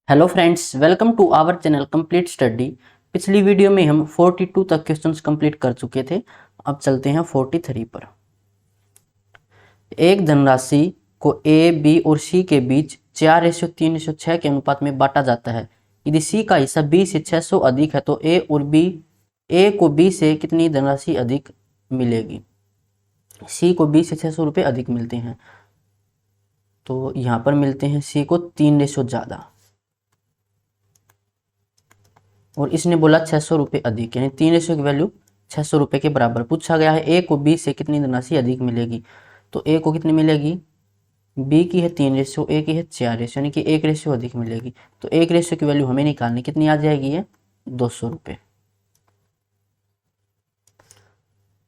Hello friends, welcome to our channel complete study. पिछली video में हम 42 तक क्वेश्चंस कंप्लीट कर चुके थे। अब चलते हैं 43 पर। एक धनराशि को ए, बी और सी के बीच 4:3:6 के अनुपात में बांटा जाता है। यदि सी का हिस्सा बी से 600 अधिक है तो ए को बी से कितनी धनराशि अधिक मिलेगी। सी को बी से 600 रुपये अधिक मिलते हैं, तो यहाँ पर मिलते हैं सी को 3 रेशो ज़्यादा, और इसने बोला 600 रुपये अधिक, यानी 3 रेशो की वैल्यू 600 रुपये के बराबर। पूछा गया है ए को बी से कितनी धनराशि अधिक मिलेगी, तो ए को कितनी मिलेगी, बी की है 3 रेशो, ए की है 4 रेशो, यानी कि 1 रेशो अधिक मिलेगी। तो 1 रेशो की वैल्यू हमें निकालनी, कितनी आ जाएगी, ये 200 रुपये।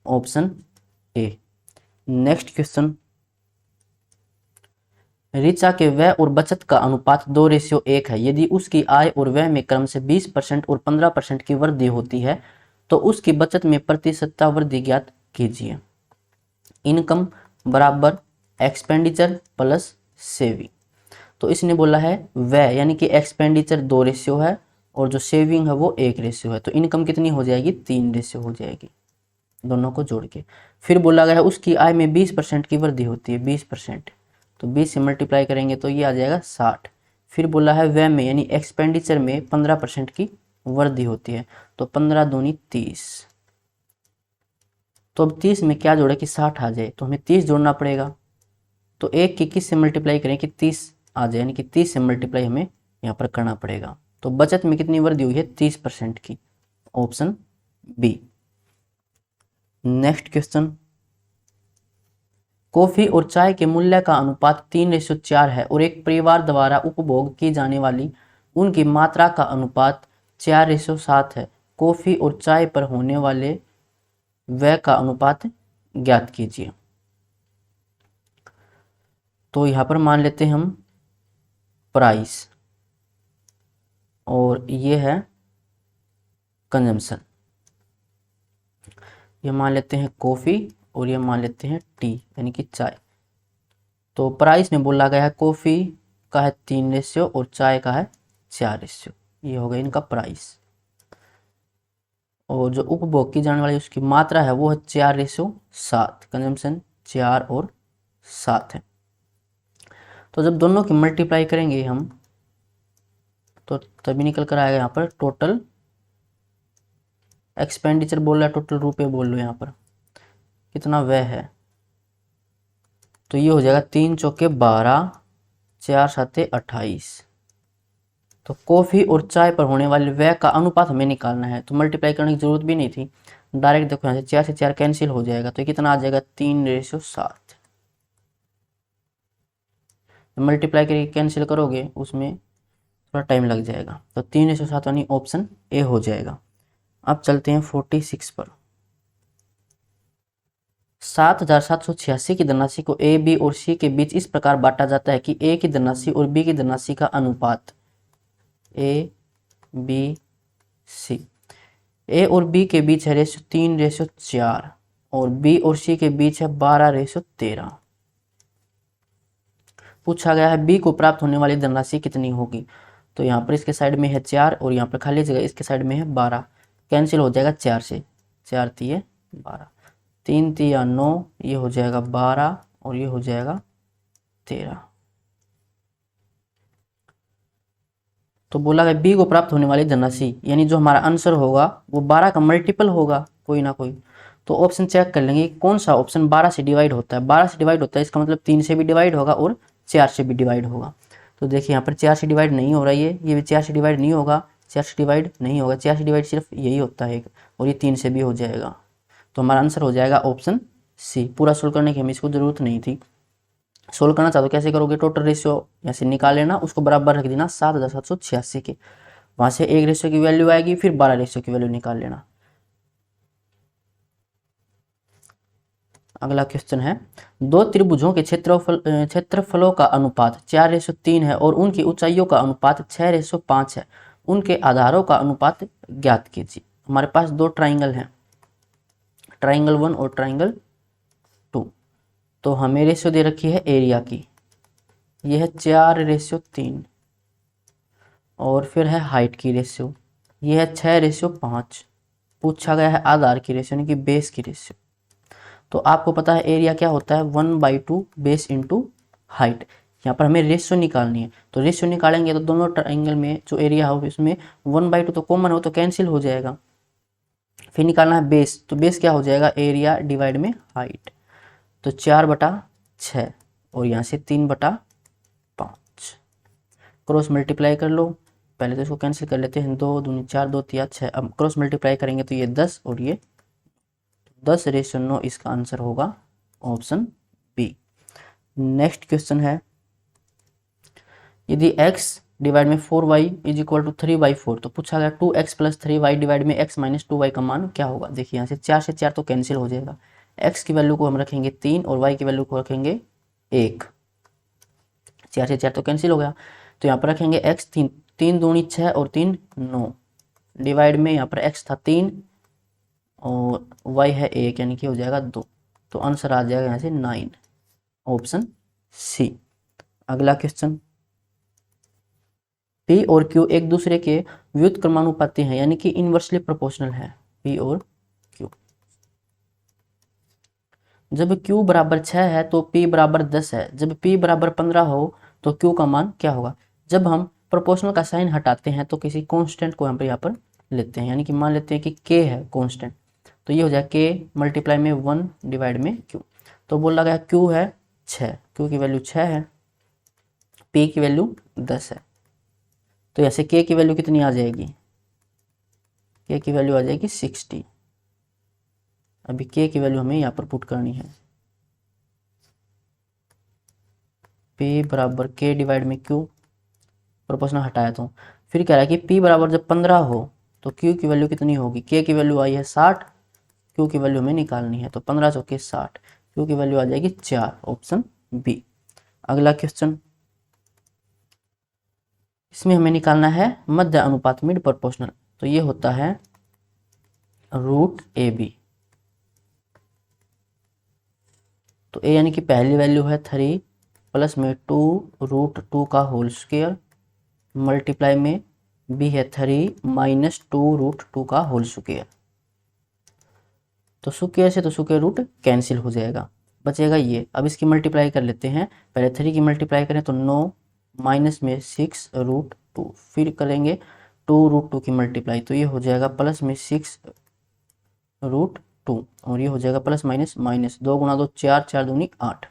Option A. Next question, Richa के व्यय और बचत का अनुपात 2:1 है। यदि उसकी आय और व्यय में क्रम से 20% और 15% की वृद्धि होती है तो उसकी बचत में प्रतिशतता वृद्धि ज्ञात कीजिए। इनकम बराबर एक्सपेंडिचर प्लस सेविंग। तो इसने बोला है व्यय, यानी कि एक्सपेंडिचर 2 रेशियो है और जो सेविंग है वो 1 रेशियो है, तो इनकम कितनी हो जाएगी, 3 रेशियो हो जाएगी, दोनों को जोड़ के। फिर बोला गया है उसकी आय में 20% की वृद्धि होती है, 20%, तो 20 से मल्टीप्लाई करेंगे तो ये आ जाएगा 60। फिर बोला है व्यय में, यानी एक्सपेंडिचर में 15% की वृद्धि होती है, तो 15 दूनी 30। तो अब 30 में क्या जोड़े कि 60 आ जाए, तो हमें 30 जोड़ना पड़ेगा। तो एक की किस से मल्टीप्लाई करें कि 30 आ जाए, यानी कि 30 से मल्टीप्लाई हमें यहाँ पर करना पड़ेगा। तो बचत में कितनी वृद्धि हुई है, 30% की। Option B. Next question, coffee और चाय के मूल्य का अनुपात 3:4 है और एक परिवार द्वारा उपभोग की जाने वाली उनकी मात्रा का अनुपात 4:7 है। कॉफी और चाय पर होने वाले व्यय का अनुपात ज्ञात कीजिए। तो यहाँ पर मान लेते हैं हम प्राइस, और ये है कंजम्पशन। ये मान लेते हैं कॉफ़ी और ये मान लेते हैं टी, यानी कि चाय। तो प्राइस में बोला गया है कॉफ़ी का है 3 रेशियो और चाय का है 4 रेशियो, ये हो गया इनका प्राइस। और जो उपभोग की जाने वाली उसकी मात्रा है वो है 4:7, कंजम्पशन 4 और 7 है। तो जब दोनों की मल्टीप्लाई करेंगे हम तो तभी निकल कर आएगा यहाँ पर टोटल एक्सपेंडिचर बोल रहा है, टोटल रुपये बोल लो यहाँ पर कितना व्यय है, तो ये हो जाएगा 3 चौके 12, 4 7 28। तो कॉफ़ी और चाय पर होने वाले व्यय का अनुपात हमें निकालना है, तो मल्टीप्लाई करने की जरूरत भी नहीं थी, डायरेक्ट देखो यहाँ से 4 से 4 कैंसिल हो जाएगा, तो कितना आ जाएगा 3:7। मल्टीप्लाई करके कैंसिल करोगे उसमें थोड़ा टाइम लग जाएगा, तो 3:7 यानी ऑप्शन ए हो जाएगा। अब चलते हैं 46 पर। 7,786 की धनराशि को ए, बी और सी के बीच इस प्रकार बांटा जाता है कि ए की धनराशि और बी की धनराशि का अनुपात, ए बी सी, ए और बी के बीच है 3:4 और बी और सी के बीच है 12:13। पूछा गया है बी को प्राप्त होने वाली धनराशि कितनी होगी। तो यहाँ पर इसके साइड में है 4 और यहाँ पर खाली जगह इसके साइड में है 12, कैंसिल हो जाएगा 4 से, 4 तिये 12, 3 तिया 9, ये हो जाएगा 12 और ये हो जाएगा 13। तो बोला गया बी को प्राप्त होने वाली धनराशि, यानी जो हमारा आंसर होगा वो 12 का मल्टीपल होगा कोई ना कोई। तो ऑप्शन चेक कर लेंगे कौन सा ऑप्शन 12 से डिवाइड होता है। 12 से डिवाइड होता है इसका मतलब 3 से भी डिवाइड होगा और 4 से भी डिवाइड होगा। तो देखिए यहाँ पर 4 से डिवाइड नहीं हो रहा है, ये भी 4 से डिवाइड नहीं होगा, 4 से डिवाइड नहीं होगा, 4 से डिवाइड सिर्फ यही होता है और ये 3 से भी हो जाएगा। तो हमारा आंसर हो जाएगा ऑप्शन सी। पूरा सोल्व करने की हमें इसको जरूरत नहीं थी। सोल्व करना चाहते हो कैसे करोगे, टोटल रेशियो यहाँ से निकाल लेना, उसको बराबर रख देना 7,786 के, वहां से 1 रेशियो की वैल्यू आएगी, फिर 12 रेशियो की वैल्यू निकाल लेना। अगला क्वेश्चन है, दो त्रिभुजों के क्षेत्रफलों का अनुपात 4:3 है और उनकी ऊंचाइयों का अनुपात 6:5 है। उनके आधारों का अनुपात ज्ञात कीजिए। हमारे पास दो ट्राइंगल हैं, ट्राइंगल 1 और ट्राइंगल 2। तो हमें रेशियो दे रखी है एरिया की, यह है 4:3। और फिर है हाइट की रेशियो, ये है 6:5। पूछा गया है आधार की रेशियो यानी कि बेस की रेशियो। तो आपको पता है एरिया क्या होता है 1/2 बेस इंटू हाइट। यहाँ पर हमें रेशियो निकालनी है, तो रेशियो निकालेंगे तो दोनों ट्रायंगल में जो एरिया हो इसमें 1/2 तो कॉमन हो तो कैंसिल हो जाएगा। फिर निकालना है बेस, तो बेस क्या हो जाएगा एरिया डिवाइड में हाइट, तो 4/6 और यहाँ से 3/5। क्रॉस मल्टीप्लाई कर लो, पहले तो इसको कैंसिल कर लेते हैं, 2 दूनी 4, 2 तिया 6। अब क्रॉस मल्टीप्लाई करेंगे तो ये 10 और ये 10:9 इसका आंसर होगा ऑप्शन बी। नेक्स्ट क्वेश्चन है, यदि x डिवाइड में 4y इज इक्वल टू 3/4, तो पूछा गया 2x प्लस 3y डिवाइड में x माइनस 2y का मान क्या होगा। देखिए यहाँ से 4 से 4 तो कैंसिल हो जाएगा, x की वैल्यू को हम रखेंगे 3 और y की वैल्यू को रखेंगे 1। 4 से 4 तो कैंसिल हो गया, तो यहाँ पर रखेंगे x 3, 3 दूनी 6 और 3 9 डिवाइड में यहाँ पर x था 3 और y है 1 यानी कि हो जाएगा 2। तो आंसर आ जाएगा यहाँ से 9, ऑप्शन सी। अगला क्वेश्चन, P और Q एक दूसरे के व्युत्क्रमानुपाती हैं यानी कि इनवर्सली प्रोपोर्शनल है। P और Q, जब Q बराबर 6 है तो P बराबर 10 है, जब P बराबर 15 हो तो Q का मान क्या होगा। जब हम प्रोपोर्शनल का साइन हटाते हैं तो किसी कांस्टेंट को हम यहाँ पर लेते हैं, यानी कि मान लेते हैं कि K है कांस्टेंट, तो ये हो जाएगा K मल्टीप्लाई में 1 डिवाइड में Q। तो बोला गया Q है 6, Q की वैल्यू 6 है, P की वैल्यू 10 है, तो ऐसे K की वैल्यू कितनी आ जाएगी, K की वैल्यू आ जाएगी 60। अभी K की वैल्यू हमें यहाँ पर पुट करनी है, P बराबर K डिवाइड में Q, प्रोपोर्शनल हटाया तो फिर कह रहा है कि P बराबर जब 15 हो तो Q की वैल्यू कितनी होगी। K की वैल्यू आई है 60, Q की वैल्यू हमें निकालनी है, तो 15 चौके 60, Q की वैल्यू आ जाएगी 4, ऑप्शन बी। अगला क्वेश्चन, इसमें हमें निकालना है मध्य अनुपात मिड प्रोपोर्शनल, तो ये होता है √AB। तो A यानी कि पहली वैल्यू है 3 प्लस में 2 √2 का होल स्क्वायर मल्टीप्लाई में B है 3 माइनस 2 √2 का होल स्क्वायर। तो स्क्वायर से तो स्क्वायर रूट कैंसिल हो जाएगा, बचेगा ये। अब इसकी मल्टीप्लाई कर लेते हैं, पहले 3 की मल्टीप्लाई करें तो 9 माइनस में 6 √2, फिर करेंगे 2 √2 की मल्टीप्लाई, तो ये हो जाएगा प्लस में 6 √2 और ये हो जाएगा प्लस माइनस माइनस, 2 गुना 2 4, 4 दूनी 8,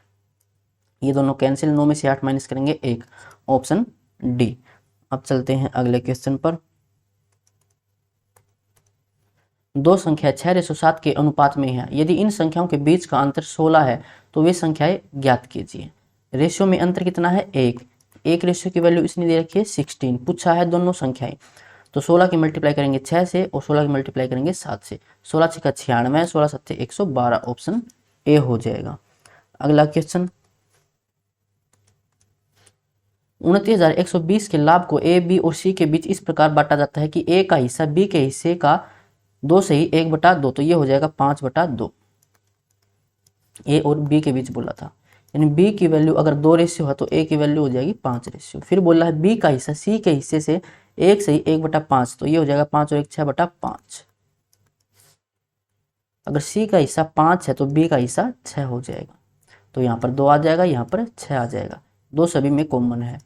ये दोनों कैंसिल, 9 में से 8 माइनस करेंगे 1, ऑप्शन डी। अब चलते हैं अगले क्वेश्चन पर। दो संख्या 6:7 के अनुपात में है, यदि इन संख्याओं के बीच का अंतर 16 है तो वे संख्याएं ज्ञात कीजिए। रेशियो में अंतर कितना है 1, एक रेशियो की वैल्यू इसने दे रखी है 16, पूछा है दोनों संख्याएं, तो 16 की मल्टीप्लाई करेंगे 6 से और 16 की मल्टीप्लाई करेंगे 7 से, 16 6 96, 16 7 112, ऑप्शन ए हो जाएगा। अगला क्वेश्चन, 29,120 के लाभ को ए बी और सी के बीच इस प्रकार बांटा जाता है कि ए का हिस्सा बी के हिस्से का 2 से ही 1/2, तो ये हो जाएगा 5/2। ए और बी के बीच बोला था, यानी बी की वैल्यू अगर 2 रेशियो है तो ए की वैल्यू हो जाएगी 5 रेशियो। फिर बोला है बी का हिस्सा सी के हिस्से से 1 से ही 1/5, तो ये हो जाएगा 5 और 1 6/5। अगर सी का हिस्सा 5 है तो बी का हिस्सा 6 हो जाएगा, तो यहाँ पर 2 आ जाएगा, यहाँ पर 6 आ जाएगा, 2 सभी में कॉमन है,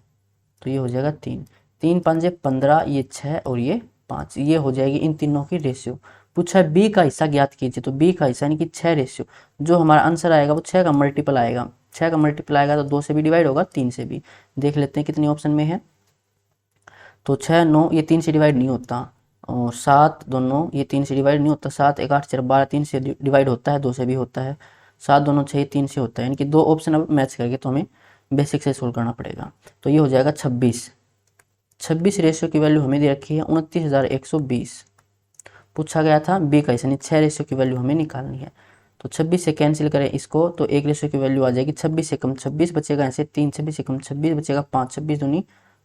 तो ये हो जाएगा 3, 3 5 15, ये 6 और ये 5, ये हो जाएगी इन तीनों की रेशियो। पूछा है बी का हिस्सा ज्ञात कीजिए, तो बी का हिस्सा यानी कि 6 रेशियो, जो हमारा आंसर आएगा वो 6 का मल्टीपल आएगा, 6 का मल्टीपल आएगा तो 2 से भी डिवाइड होगा, 3 से भी। देख लेते हैं कितनी ऑप्शन में है, तो 6 9 ये 3 से डिवाइड नहीं होता, और 7 दोनों ये 3 से डिवाइड नहीं होता, 7 1 8 4 12 3 से डिवाइड होता है, 2 से भी होता है, 7 दोनों 6 3 से होता है, यानी कि 2 ऑप्शन अब मैच करके तो हमें बेसिक से सोल्व करना पड़ेगा। तो ये हो जाएगा 26, 26 रेशियो की वैल्यू हमें दे रखी है 29,120, पूछा गया था बी का हिस्सा, यानी 6 रेशियो की वैल्यू हमें निकालनी है, तो 26 से कैंसिल करें इसको तो 1 रेशियो की वैल्यू आ जाएगी, 26 से कम 26 बचेगा, ऐसे 3, 26 से कम 26 बचेगा 5, 26 दूनी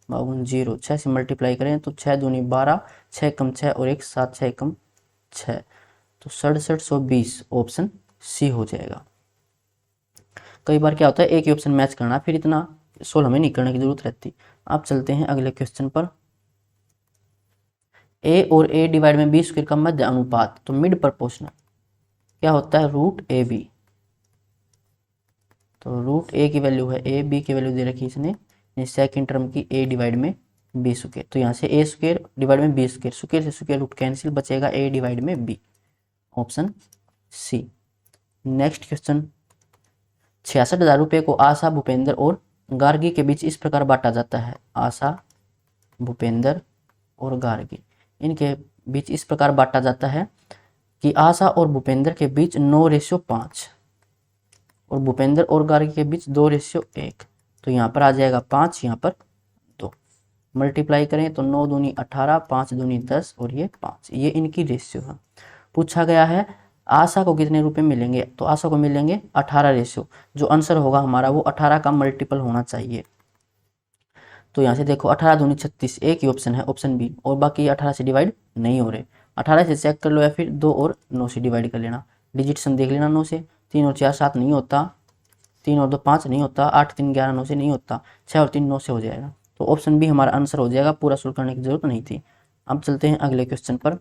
52 0, 6 से मल्टीप्लाई करें तो 6 दूनी 12, 6 कम 6 और 1 7, 6 कम 6, तो 6720, ऑप्शन सी हो जाएगा। कई बार क्या होता है एक ही ऑप्शन मैच करना, फिर इतना सोल्व हमें नहीं करने की जरूरत रहती। अब चलते हैं अगले क्वेश्चन पर। ए और ए डिवाइड में बी स्क्वायर का मध्य अनुपात, तो मिड प्रोपोर्शनल क्या होता है, रूट ए बी। तो रूट ए की वैल्यू है ए, बी की वैल्यू दे रखी इसने सेकेंड टर्म की ए डिवाइड में बी स्क्वायर, तो यहाँ से ए स्क्वायर डिवाइड में बी स्क्वायर, स्क्वायर से स्क्वायर रूट कैंसिल, बचेगा ए डिवाइड में B, option C. Next question, 66,000 रुपये को आशा, भूपेंद्र और गार्गी के बीच इस प्रकार बांटा जाता है। आशा, भूपेंद्र और गार्गी, इनके बीच इस प्रकार बांटा जाता है कि आशा और भूपेंद्र के बीच 9:5 और भूपेंद्र और गार्गी के बीच 2:1। तो यहाँ पर आ जाएगा 5, यहाँ पर 2, मल्टीप्लाई करें तो 9 दूनी 18, 5 दूनी 10 और ये 5, ये इनकी रेशियो है। पूछा गया है आशा को कितने रुपए मिलेंगे, तो आशा को मिलेंगे 18 रेशियो, जो आंसर होगा हमारा वो 18 का मल्टीपल होना चाहिए। तो यहाँ से देखो 18 दूनी 36, एक ही ऑप्शन है, ऑप्शन बी, और बाकी 18 से डिवाइड नहीं हो रहे। 18 से चेक कर लो या फिर 2 और 9 से डिवाइड कर लेना, डिजिट देख लेना, 9 से 3 और 4 7 नहीं होता, 3 और 2 5 नहीं होता, 8 3 11 9 से नहीं होता, 6 और 3 9 से हो जाएगा। तो ऑप्शन बी हमारा आंसर हो जाएगा, पूरा सोल्व करने की जरूरत नहीं थी। अब चलते हैं अगले क्वेश्चन पर।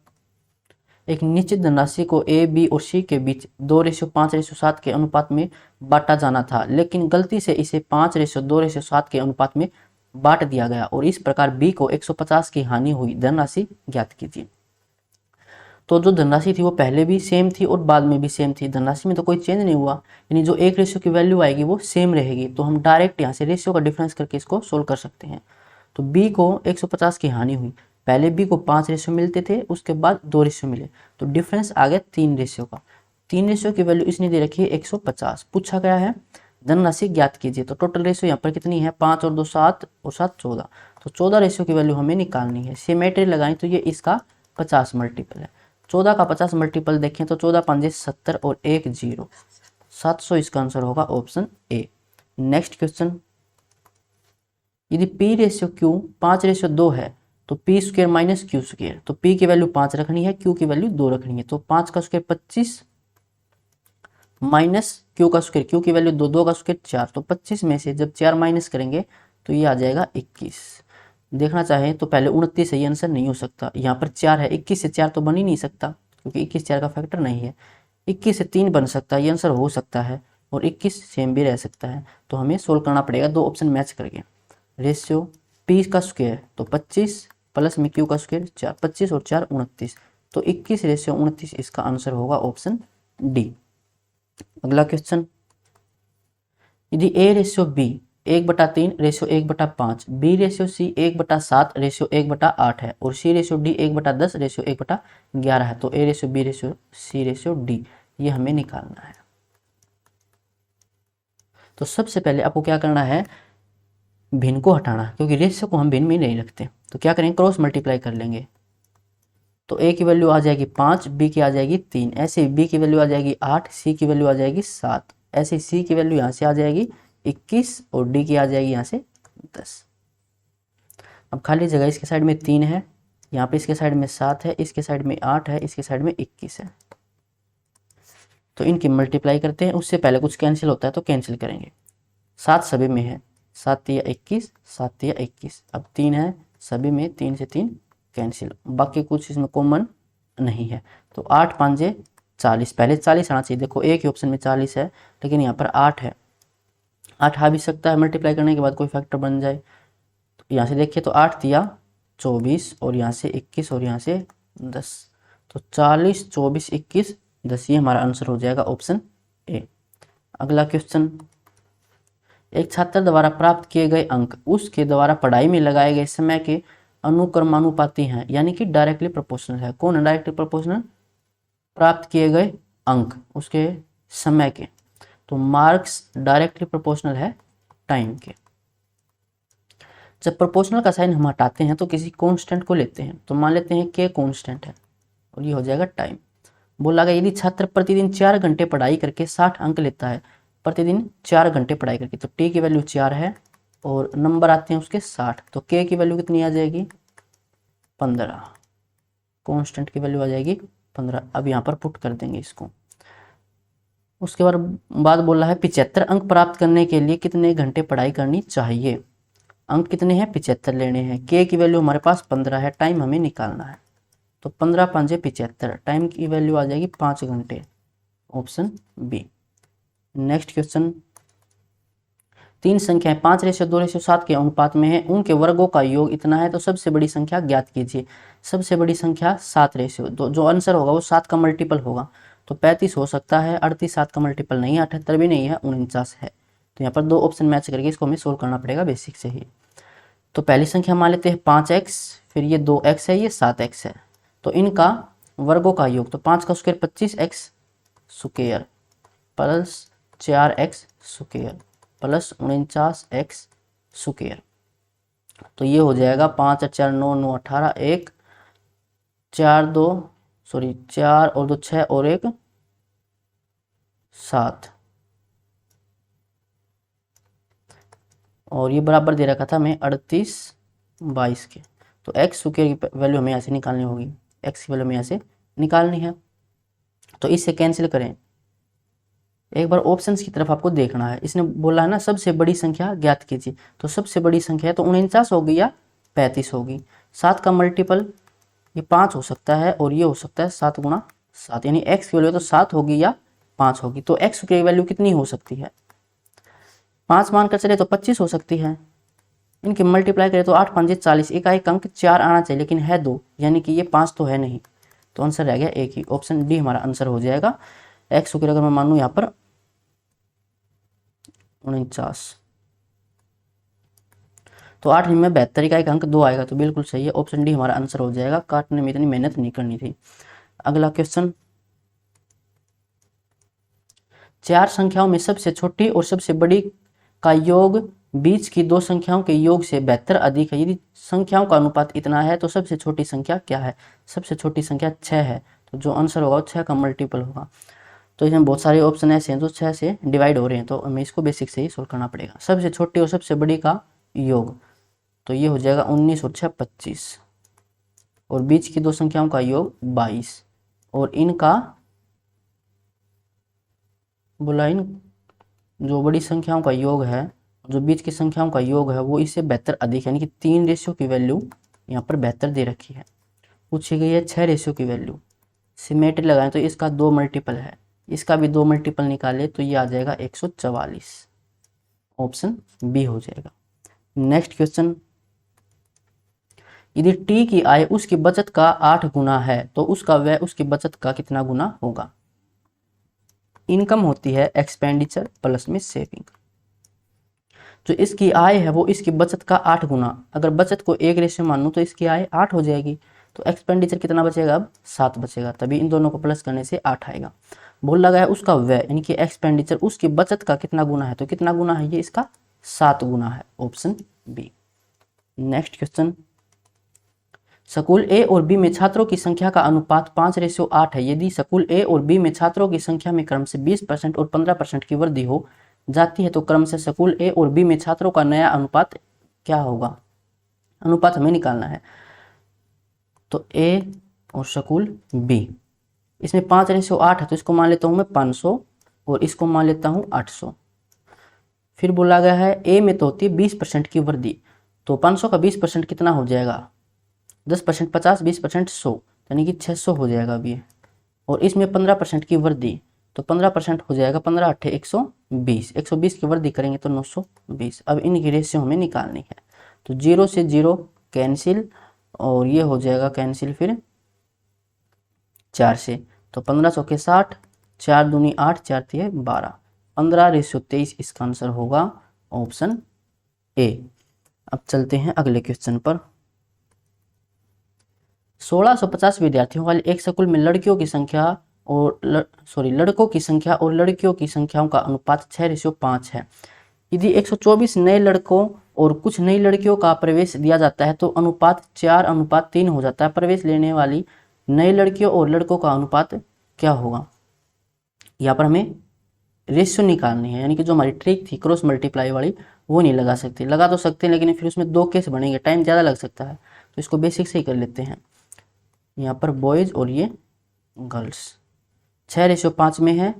एक निश्चित धनराशि को ए, बी और सी के बीच 2:5:7 के अनुपात में बांटा जाना था, लेकिन गलती से इसे 5:2:7 के अनुपात में बांट दिया गया और इस प्रकार बी को 150 की हानि हुई, धनराशि ज्ञात कीजिए। तो जो धनराशि थी वो पहले भी सेम थी और बाद में भी सेम थी, धनराशि में तो कोई चेंज नहीं हुआ, यानी जो एक रेशियो की वैल्यू आएगी वो सेम रहेगी। तो हम डायरेक्ट यहाँ से रेशियो का डिफरेंस करके इसको सोल्व कर सकते हैं। तो बी को 150 की हानि हुई, पहले बी को 5 रेशियो मिलते थे, उसके बाद 2 रेशियो मिले, तो डिफरेंस आ गया 3 रेशियो का। 3 रेशियो की वैल्यू इसने दे रखी है 150, पूछा गया है धनराशि ज्ञात कीजिए। तो टोटल रेशियो यहाँ पर कितनी है, 5 और 2 7 और 7 14, तो 14 रेशियो की वैल्यू हमें निकालनी है। सिमेट्री लगाएं तो ये इसका 50 मल्टीपल है, 14 का 50 मल्टीपल देखें तो 14 5 70 और 1 0, 700 इसका आंसर होगा, ऑप्शन ए। नेक्स्ट क्वेश्चन, यदि P रेशियो Q 5:2 है तो P square minus Q square, तो P की वैल्यू 5 रखनी है, Q की वैल्यू 2 रखनी है, तो 5 का स्क्वायर 25 माइनस Q का स्क्वायर, Q की वैल्यू 2, 2 का स्क्वायर 4, तो 25 में से जब 4 माइनस करेंगे तो ये आ जाएगा 21। देखना चाहें तो पहले 29 है, ये आंसर नहीं हो सकता, यहाँ पर 4 है, 21 से 4 तो बन ही नहीं सकता क्योंकि 21 4 का फैक्टर नहीं है। 21 से 3 बन सकता है, ये आंसर हो सकता है, और 21 सेम भी रह सकता है। तो हमें सोल्व करना पड़ेगा दो ऑप्शन मैच करके। रेशियो P का स्क्वायर तो 25 प्लस में Q का स्क्वायर 4, 25 और 4 29, तो 21:29 इसका आंसर होगा, ऑप्शन डी। अगला क्वेश्चन, यदि A ratio B 1/3 ratio 1/5, B ratio C 1/7 ratio 1/8 है और C रेशियो D 1/10 रेशियो 1/11 है, तो A ratio B ratio C ratio D ये हमें निकालना है। तो सबसे पहले आपको क्या करना है, भिन्न को हटाना, क्योंकि रेशियो को हम भिन्न में नहीं रखते। तो क्या करेंगे, क्रॉस मल्टीप्लाई कर लेंगे, तो A की वैल्यू आ जाएगी 5, B की आ जाएगी 3, ऐसे B की वैल्यू आ जाएगी 8, C की वैल्यू आ जाएगी 7, ऐसे C की वैल्यू यहाँ से आ जाएगी 21 और D की आ जाएगी यहाँ से 10। अब खाली जगह इसके साइड में 3 है, यहाँ पे इसके साइड में 7 है, इसके साइड में 8 है, इसके साइड में 21 है, तो इनकी मल्टीप्लाई करते हैं। उससे पहले कुछ कैंसिल होता है तो कैंसिल करेंगे। 7 सभी में है, 7 या 21, 7 या 21, अब 3 है सभी में, 3 से 3 कैंसिल, बाकी कुछ इसमें कॉमन नहीं है, तो 8 5 40, पहले 40 आना चाहिए। देखो एक ही ऑप्शन में 40 है लेकिन यहाँ पर 8 है, 8 आ भी सकता है मल्टीप्लाई करने के बाद कोई फैक्टर बन जाए। तो यहाँ से देखिए तो 8 दिया 24 और यहाँ से 21 और यहाँ से 10, तो 40 24 21 10, ये हमारा आंसर हो जाएगा, ऑप्शन ए। अगला क्वेश्चन, एक छात्र द्वारा प्राप्त किए गए अंक उसके द्वारा पढ़ाई में लगाए गए समय के अनुक्रमानुपाती हैं, यानी कि डायरेक्टली प्रोपोर्शनल है। कौन है डायरेक्टली प्रोपोर्शनल, प्राप्त किए गए अंक उसके समय के, तो मार्क्स डायरेक्टली प्रोपोर्शनल है टाइम के। जब प्रोपोर्शनल का साइन हम हटाते हैं तो किसी कांस्टेंट को लेते हैं, तो मान लेते हैं के कांस्टेंट है और ये हो जाएगा टाइम। बोला गया यदि छात्र प्रतिदिन 4 घंटे पढ़ाई करके 60 अंक लेता है, प्रतिदिन 4 घंटे पढ़ाई करके, तो टी की वैल्यू 4 है और नंबर आते हैं उसके 60, तो के की वैल्यू कितनी आ जाएगी 15, कांस्टेंट की वैल्यू आ जाएगी 15। अब यहाँ पर पुट कर देंगे इसको। उसके बाद बोल रहा है 75 अंक प्राप्त करने के लिए कितने घंटे पढ़ाई करनी चाहिए। अंक कितने हैं 75 लेने हैं, के की वैल्यू हमारे पास 15 है, टाइम हमें निकालना है। तो 15 5 75, टाइम की वैल्यू आ जाएगी 5 घंटे, ऑप्शन बी। नेक्स्ट क्वेश्चन, तीन संख्याएं 5:2:7 के अनुपात में है, उनके वर्गों का योग इतना है, तो सबसे बड़ी संख्या ज्ञात कीजिए। सबसे बड़ी संख्या 7:2, जो आंसर होगा वो 7 का मल्टीपल होगा, तो 35 हो सकता है, 38 7 का मल्टीपल नहीं है, 78 भी नहीं है, 49 है। तो यहाँ पर दो ऑप्शन मैच करके इसको हमें सोल्व करना पड़ेगा बेसिक से ही। तो पहली संख्या मान लेते हैं 5x, फिर ये 2x है, ये 7x है, तो इनका वर्गों का योग, तो 5 का square 25x square plus 4x square plus 49x square, तो ये हो जाएगा 5 और 4 9 9 18, 1 4 2 सॉरी 4 और 2 6 और 1 7, और ये बराबर दे रखा था मैं 38 22 के। तो x स्क्वायर की वैल्यू हमें यहाँ से निकालनी होगी, x की वैल्यू हमें यहाँ से निकालनी है, तो इससे कैंसिल करें। एक बार ऑप्शंस की तरफ आपको देखना है, इसने बोला है ना सबसे बड़ी संख्या ज्ञात कीजिए, तो सबसे बड़ी संख्या है तो 49 होगी या 35 होगी। 7 का मल्टीपल ये 5 हो सकता है, और ये हो सकता है 7 गुणा 7, यानी x की वैल्यू तो 7 होगी या 5 होगी। तो x की वैल्यू कितनी हो सकती है, 5 मानकर चले तो 25 हो सकती है, इनके मल्टीप्लाई करें तो 8 5 40, एक अंक 4 आना चाहिए, लेकिन है 2, यानी कि ये 5 तो है नहीं, तो आंसर रह गया एक ही, ऑप्शन डी हमारा आंसर हो जाएगा। एक्स स्क्वायर अगर मैं मानूँ यहाँ पर 49, तो 8 में 72 का एक अंक 2 आएगा, तो बिल्कुल सही है, ऑप्शन डी हमारा आंसर हो जाएगा, काटने में इतनी मेहनत नहीं करनी थी। अगला क्वेश्चन, 4 संख्याओं में सबसे छोटी और सबसे बड़ी का योग बीच की दो संख्याओं के योग से 72 अधिक है, यदि संख्याओं का अनुपात इतना है तो सबसे छोटी संख्या क्या है। सबसे छोटी संख्या 6 है, तो जो आंसर होगा वो 6 का मल्टीपल होगा। तो इसमें बहुत सारे ऑप्शन ऐसे हैं जो 6 से डिवाइड हो रहे हैं, तो हमें इसको बेसिक से ही सोल्व करना पड़ेगा। सबसे छोटी और सबसे बड़ी का योग, तो ये हो जाएगा 19 और 6 25, और बीच की दो संख्याओं का योग 22, और इनका बोला इन जो बड़ी संख्याओं का योग है, जो बीच की संख्याओं का योग है वो इससे 72 अधिक, यानी कि 3 रेशियो की वैल्यू यहाँ पर 72 दे रखी है। पूछी गई है 6 रेशियो की वैल्यू, सिमेट्री लगाएं तो इसका 2 मल्टीपल है, इसका भी 2 मल्टीपल निकाले तो ये आ जाएगा 144, ऑप्शन बी हो जाएगा। नेक्स्ट क्वेश्चन, यदि टी की आय उसकी बचत का 8 गुना है तो उसका व्यय उसकी बचत का कितना गुना होगा। इनकम होती है एक्सपेंडिचर प्लस में सेविंग, जो इसकी आय है वो इसकी बचत का 8 गुना, अगर बचत को 1 रेशियो मानूं तो इसकी आय 8 हो जाएगी, तो एक्सपेंडिचर कितना बचेगा, अब 7 बचेगा, तभी इन दोनों को प्लस करने से 8 आएगा। बोल लगा है उसका व्यय यानी कि एक्सपेंडिचर उसकी बचत का कितना गुना है, तो कितना गुना है, ये इसका 7 गुना है, option B. Next question, school A और बी में छात्रों की संख्या का अनुपात 5:8 है, यदि स्कूल ए और बी में छात्रों की संख्या में क्रम से 20% और 15% की वृद्धि हो जाती है, तो क्रम से स्कूल ए और बी में छात्रों का नया अनुपात क्या होगा। अनुपात हमें निकालना है, तो ए और स्कूल बी, इसमें 5:8 है, तो इसको मान लेता हूं मैं 500 और इसको मान लेता हूं 800। फिर बोला गया है ए में तो होती है 20% की वृद्धि, तो 500 का 20% कितना हो जाएगा, 10% 50, 20% 100, यानी कि 600 हो जाएगा अब ये, और इसमें 15% की वृद्धि, तो 15% हो जाएगा 15 8 120, 120 की वृद्धि करेंगे तो 920। अब इनकी रेशियो हमें निकालनी है, तो 0 से 0 कैंसिल, और ये हो जाएगा कैंसिल फिर 4 से, तो 15 चौके 60, 4 दूनी 8, 4 तिये 12, 15:23 इसका आंसर होगा, ऑप्शन ए। अब चलते हैं अगले क्वेश्चन पर। 1650 विद्यार्थियों वाले एक स्कूल में लड़कियों की संख्या और लड़कों की संख्या और लड़कियों की संख्याओं का अनुपात 6:5 है। यदि 124 नए लड़कों और कुछ नई लड़कियों का प्रवेश दिया जाता है तो अनुपात 4:3 हो जाता है। प्रवेश लेने वाली नई लड़कियों और लड़कों का अनुपात क्या होगा। यहाँ पर हमें रेशियो निकालनी है, यानी कि जो हमारी ट्रिक थी क्रॉस मल्टीप्लाई वाली वो नहीं लगा सकते, लगा तो सकते हैं लेकिन फिर उसमें 2 केस बनेंगे, टाइम ज़्यादा लग सकता है, तो इसको बेसिक से ही कर लेते हैं। यहाँ पर बॉयज़ और ये गर्ल्स 6:5 में है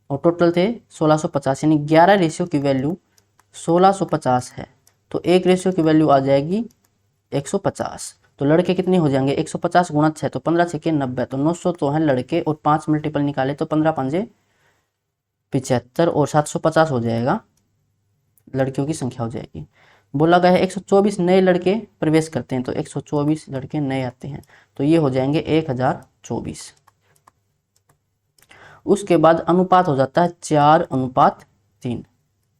और टोटल थे 1650, यानी 11 रेशियो की वैल्यू 1650 है, तो 1 रेशियो की वैल्यू आ जाएगी 150, तो लड़के कितने हो जाएंगे 150 गुणा 6 तो 15 6 90, तो 900 तो हैं लड़के और 5 मल्टीपल निकाले तो 15 5 75 और 750 हो जाएगा, लड़कियों की संख्या हो जाएगी। बोला गया है 124 नए लड़के प्रवेश करते हैं, तो 124 लड़के नए आते हैं, तो ये हो जाएंगे 1024। उसके बाद अनुपात हो जाता है 4:3,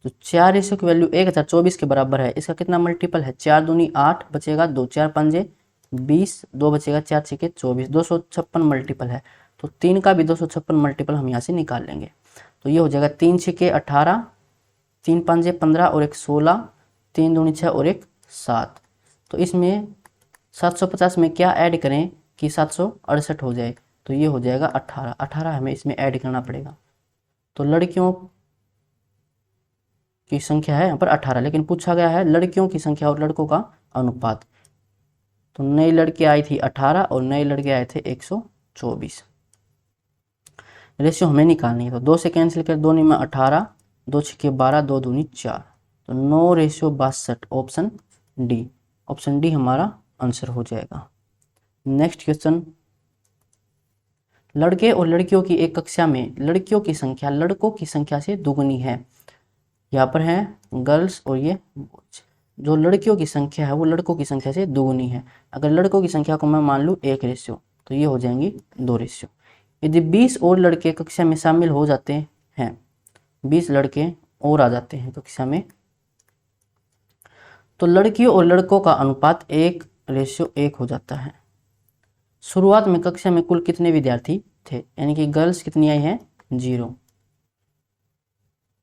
तो 4 की वैल्यू 1024 के बराबर है। इसका कितना मल्टीपल है 4 दूनी 8 बचेगा 2 4 5 20 2 बचेगा 4 6 24, 256 मल्टीपल है, तो 3 का भी 256 मल्टीपल हम यहाँ से निकाल लेंगे। तो ये हो जाएगा 3 6 18, 3 5 15 और 1 16, 3 दूनी 6 और 1 7। तो इसमें 750 में क्या ऐड करें कि 768 हो जाए, तो ये हो जाएगा 18, 18 हमें इसमें ऐड करना पड़ेगा। तो लड़कियों की संख्या है यहाँ पर 18, लेकिन पूछा गया है लड़कियों की संख्या और लड़कों का अनुपात। तो नई लड़की आई थी 18 और नए लड़के आए थे 124। रेशियो हमें निकालनी है, तो 2 से कैंसिल कर, 2 में 18, 2 6 12, 2 दूनी 4, तो 9:62, ऑप्शन डी। ऑप्शन डी हमारा आंसर हो जाएगा। नेक्स्ट क्वेश्चन, लड़के और लड़कियों की एक कक्षा में लड़कियों की संख्या लड़कों की संख्या से दुगनी है। यहाँ पर है गर्ल्स और ये बॉयज। जो लड़कियों की संख्या है वो लड़कों की संख्या से दुगनी है। अगर लड़कों की संख्या को मैं मान लूँ 1 तो ये हो जाएंगी 2। यदि 20 और लड़के कक्षा में शामिल हो जाते हैं, 20 लड़के और आ जाते हैं कक्षा में, तो लड़कियों और लड़कों का अनुपात 1:1 हो जाता है। शुरुआत में कक्षा में कुल कितने विद्यार्थी थे, यानी कि गर्ल्स कितनी आई हैं 0।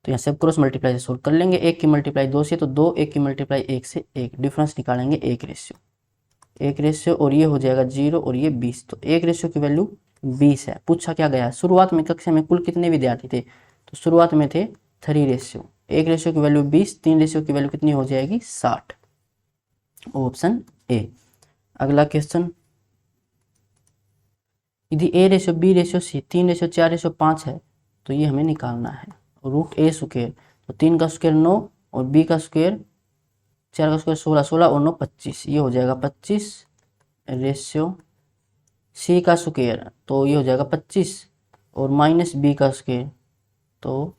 तो यहाँ से अब क्रॉस मल्टीप्लाई से सोल्व कर लेंगे। 1 की मल्टीप्लाई 2 से तो 2, 1 की मल्टीप्लाई 1 से 1, डिफरेंस निकालेंगे 1:1 और ये हो जाएगा 0 और ये 20, तो 1 की वैल्यू 20 है। पूछा क्या गया, शुरुआत में कक्षा में कुल कितने विद्यार्थी थे, तो शुरुआत में थे 3:1, 1 की वैल्यू 20, 3 की वैल्यू कितनी हो जाएगी 60, ऑप्शन ए। अगला क्वेश्चन, यदि A:B:C 3:4:5 है तो ये हमें निकालना है। √A², तो 3 का स्क्वायर 9 और B का स्क्वायर 4 का स्क्वायर 16, 16 और 9 25, ये हो जाएगा 25। C का स्क्वायर तो ये हो जाएगा 25 और माइनस B का स्क्वायर, तो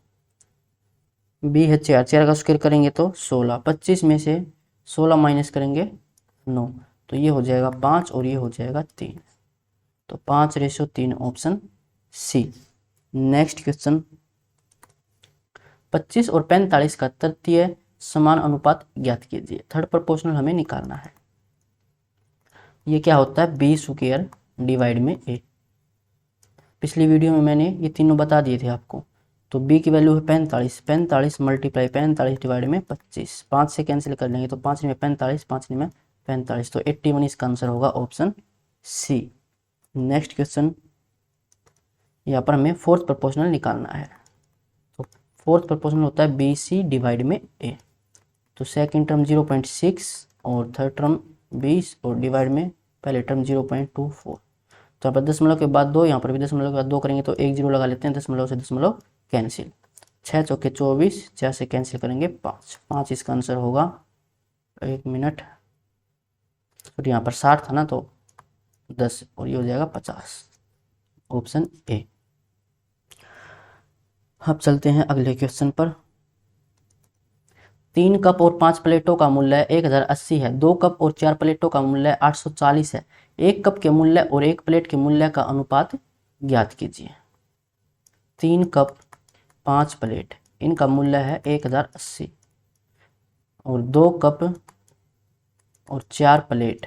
B है 4, 4 का स्क्वायर करेंगे तो 16, 25 में से 16 माइनस करेंगे 9, तो ये हो जाएगा 5 और ये हो जाएगा 3, तो 5:3, ऑप्शन सी। नेक्स्ट क्वेश्चन, 25 और 45 का तृतीय समान अनुपात ज्ञात कीजिए। थर्ड प्रोपोर्शनल हमें निकालना है। ये क्या होता है B² डिवाइड में A। पिछली वीडियो में मैंने ये तीनों बता दिए थे आपको। तो B की वैल्यू है 45, 45 मल्टीप्लाई 45 डिवाइड में 25, 5 से कैंसिल कर लेंगे तो 5 में 45, 5 में 45, तो 81 इसका आंसर होगा, ऑप्शन सी। नेक्स्ट क्वेश्चन, यहाँ पर हमें फोर्थ प्रोपोर्शनल निकालना है। तो फोर्थ प्रोपोर्शनल होता है BC डिवाइड में A। तो सेकंड टर्म 0.6 और थर्ड टर्म 20 और डिवाइड में पहले टर्म 0.24। तो यहाँ पर दशमलव के बाद 2, यहाँ पर भी दशमलव के बाद 2 करेंगे तो 1 0 लगा लेते हैं, दशमलव से दशमलव कैंसिल, 6 चौके 24, 4 से कैंसिल करेंगे 5, 5 इसका आंसर होगा। 1 मिनट, तो यहाँ पर 60 था ना, तो 10 और ये हो जाएगा 50, ऑप्शन ए। अब चलते हैं अगले क्वेश्चन पर। 3 कप और 5 प्लेटों का मूल्य 1080 है। 2 कप और 4 प्लेटों का मूल्य 840 है। 1 कप के मूल्य और 1 प्लेट के मूल्य का अनुपात ज्ञात कीजिए। 3 कप 5 प्लेट, इनका मूल्य है 1080 और 2 कप और 4 प्लेट,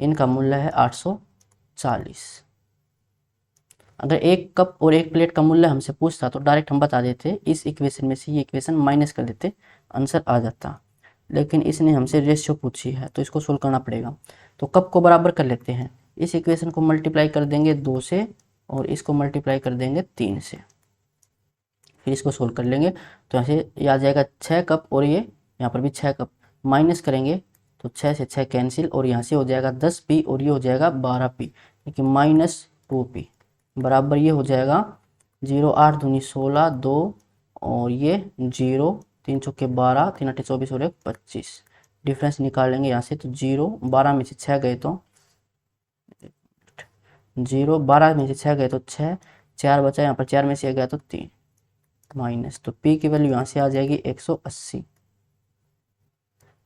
इनका मूल्य है 840। अगर 1 कप और 1 प्लेट का मूल्य हमसे पूछता तो डायरेक्ट हम बता देते, इस इक्वेशन में से ये इक्वेशन माइनस कर देते, आंसर आ जाता। लेकिन इसने हमसे रेशियो पूछी है तो इसको सोल्व करना पड़ेगा। तो कप को बराबर कर लेते हैं, इस इक्वेशन को मल्टीप्लाई कर देंगे 2 से और इसको मल्टीप्लाई कर देंगे 3 से, फिर इसको सोल्व कर लेंगे। तो यहाँ से ये आ जाएगा 6 कप और ये यहाँ पर भी 6 कप, माइनस करेंगे तो 6 से 6 कैंसिल और यहाँ से हो जाएगा 10p और ये हो जाएगा 12p, लेकिन -2p बराबर ये हो जाएगा 0 8 दूनी 16 2 और ये 0 3 चौके 12 3 8 24 और 1 25, डिफरेंस निकाल लेंगे यहाँ से, तो 0, 12 में से 6 गए तो 0, 12 में से 6 गए तो 6, 4 बचा, यहाँ पर 4 में से गया तो 3 माइनस, तो P की वैल्यू यहाँ से आ जाएगी 180।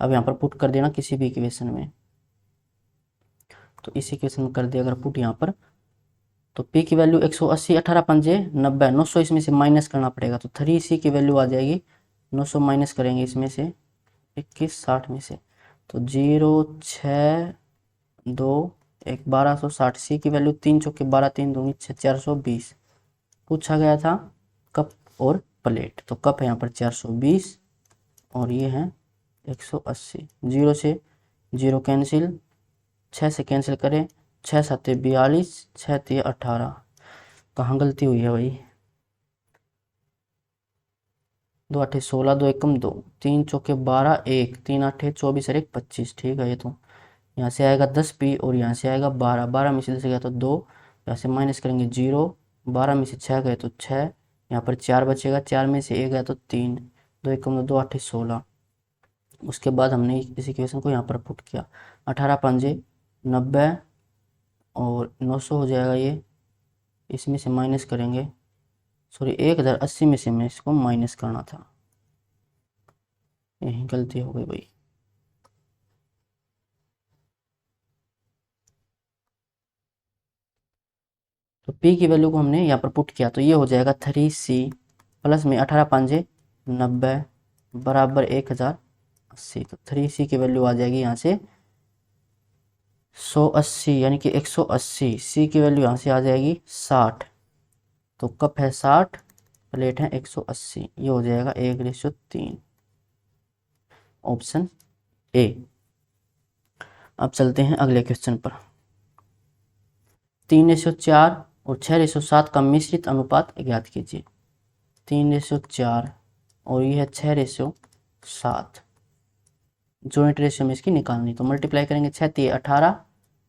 अब यहाँ पर पुट कर देना किसी भी इक्वेशन में, तो इस इक्वेशन में कर दिया अगर पुट यहाँ पर, तो P की वैल्यू 180, 18 पंजे 90, 900 इसमें से माइनस करना पड़ेगा, तो 3C की वैल्यू आ जाएगी 900 माइनस करेंगे इसमें से 21, 60 में से, तो 0, 6, 2, 1, 1260। C की वैल्यू 3 चौके 12, 3 दूनी 6, 420 पूछा गया था कप और प्लेट, तो कप है यहाँ पर 420 और ये है 180। 0 से 0 कैंसिल, 6 से कैंसिल करें, 6 7 42, 6 3 18। कहाँ गलती हुई है भाई, 2 8 16, 2 1 2, 3 चौके 12, 1 3 8 24 और 1 25। ठीक है, ये तो यहाँ से आएगा 10P और यहाँ से आएगा 12, 12 में से 10 गया तो 2, यहाँ से माइनस करेंगे 0, 12 में से 6 गए तो 6, यहाँ पर 4 बचेगा, 4 में से 1 गया तो 3, 2 1 2, 2 8 16। उसके बाद हमने इस इक्वेशन को यहाँ पर पुट किया, 18 पंजे 90 और 900 हो जाएगा, ये इसमें से माइनस करेंगे, सॉरी 1080 में से मैं इसको माइनस करना था, यही गलती हो गई भाई। तो P की वैल्यू को हमने यहाँ पर पुट किया, तो ये हो जाएगा 3C प्लस में 18 पंजे 90 बराबर 1080। तो 3C की वैल्यू आ जाएगी यहाँ से 180 यानी कि 180। C की वैल्यू यहाँ से आ जाएगी 60, तो कप है 60, प्लेट है 180, ये हो जाएगा 1:3, ऑप्शन ए। अब चलते हैं अगले क्वेश्चन पर। 3:4 और 6:7 का मिश्रित अनुपात ज्ञात कीजिए। 3:4 और ये है 6:7, जॉइंट रेशियो में इसकी निकालनी, तो मल्टीप्लाई करेंगे, 6 3 18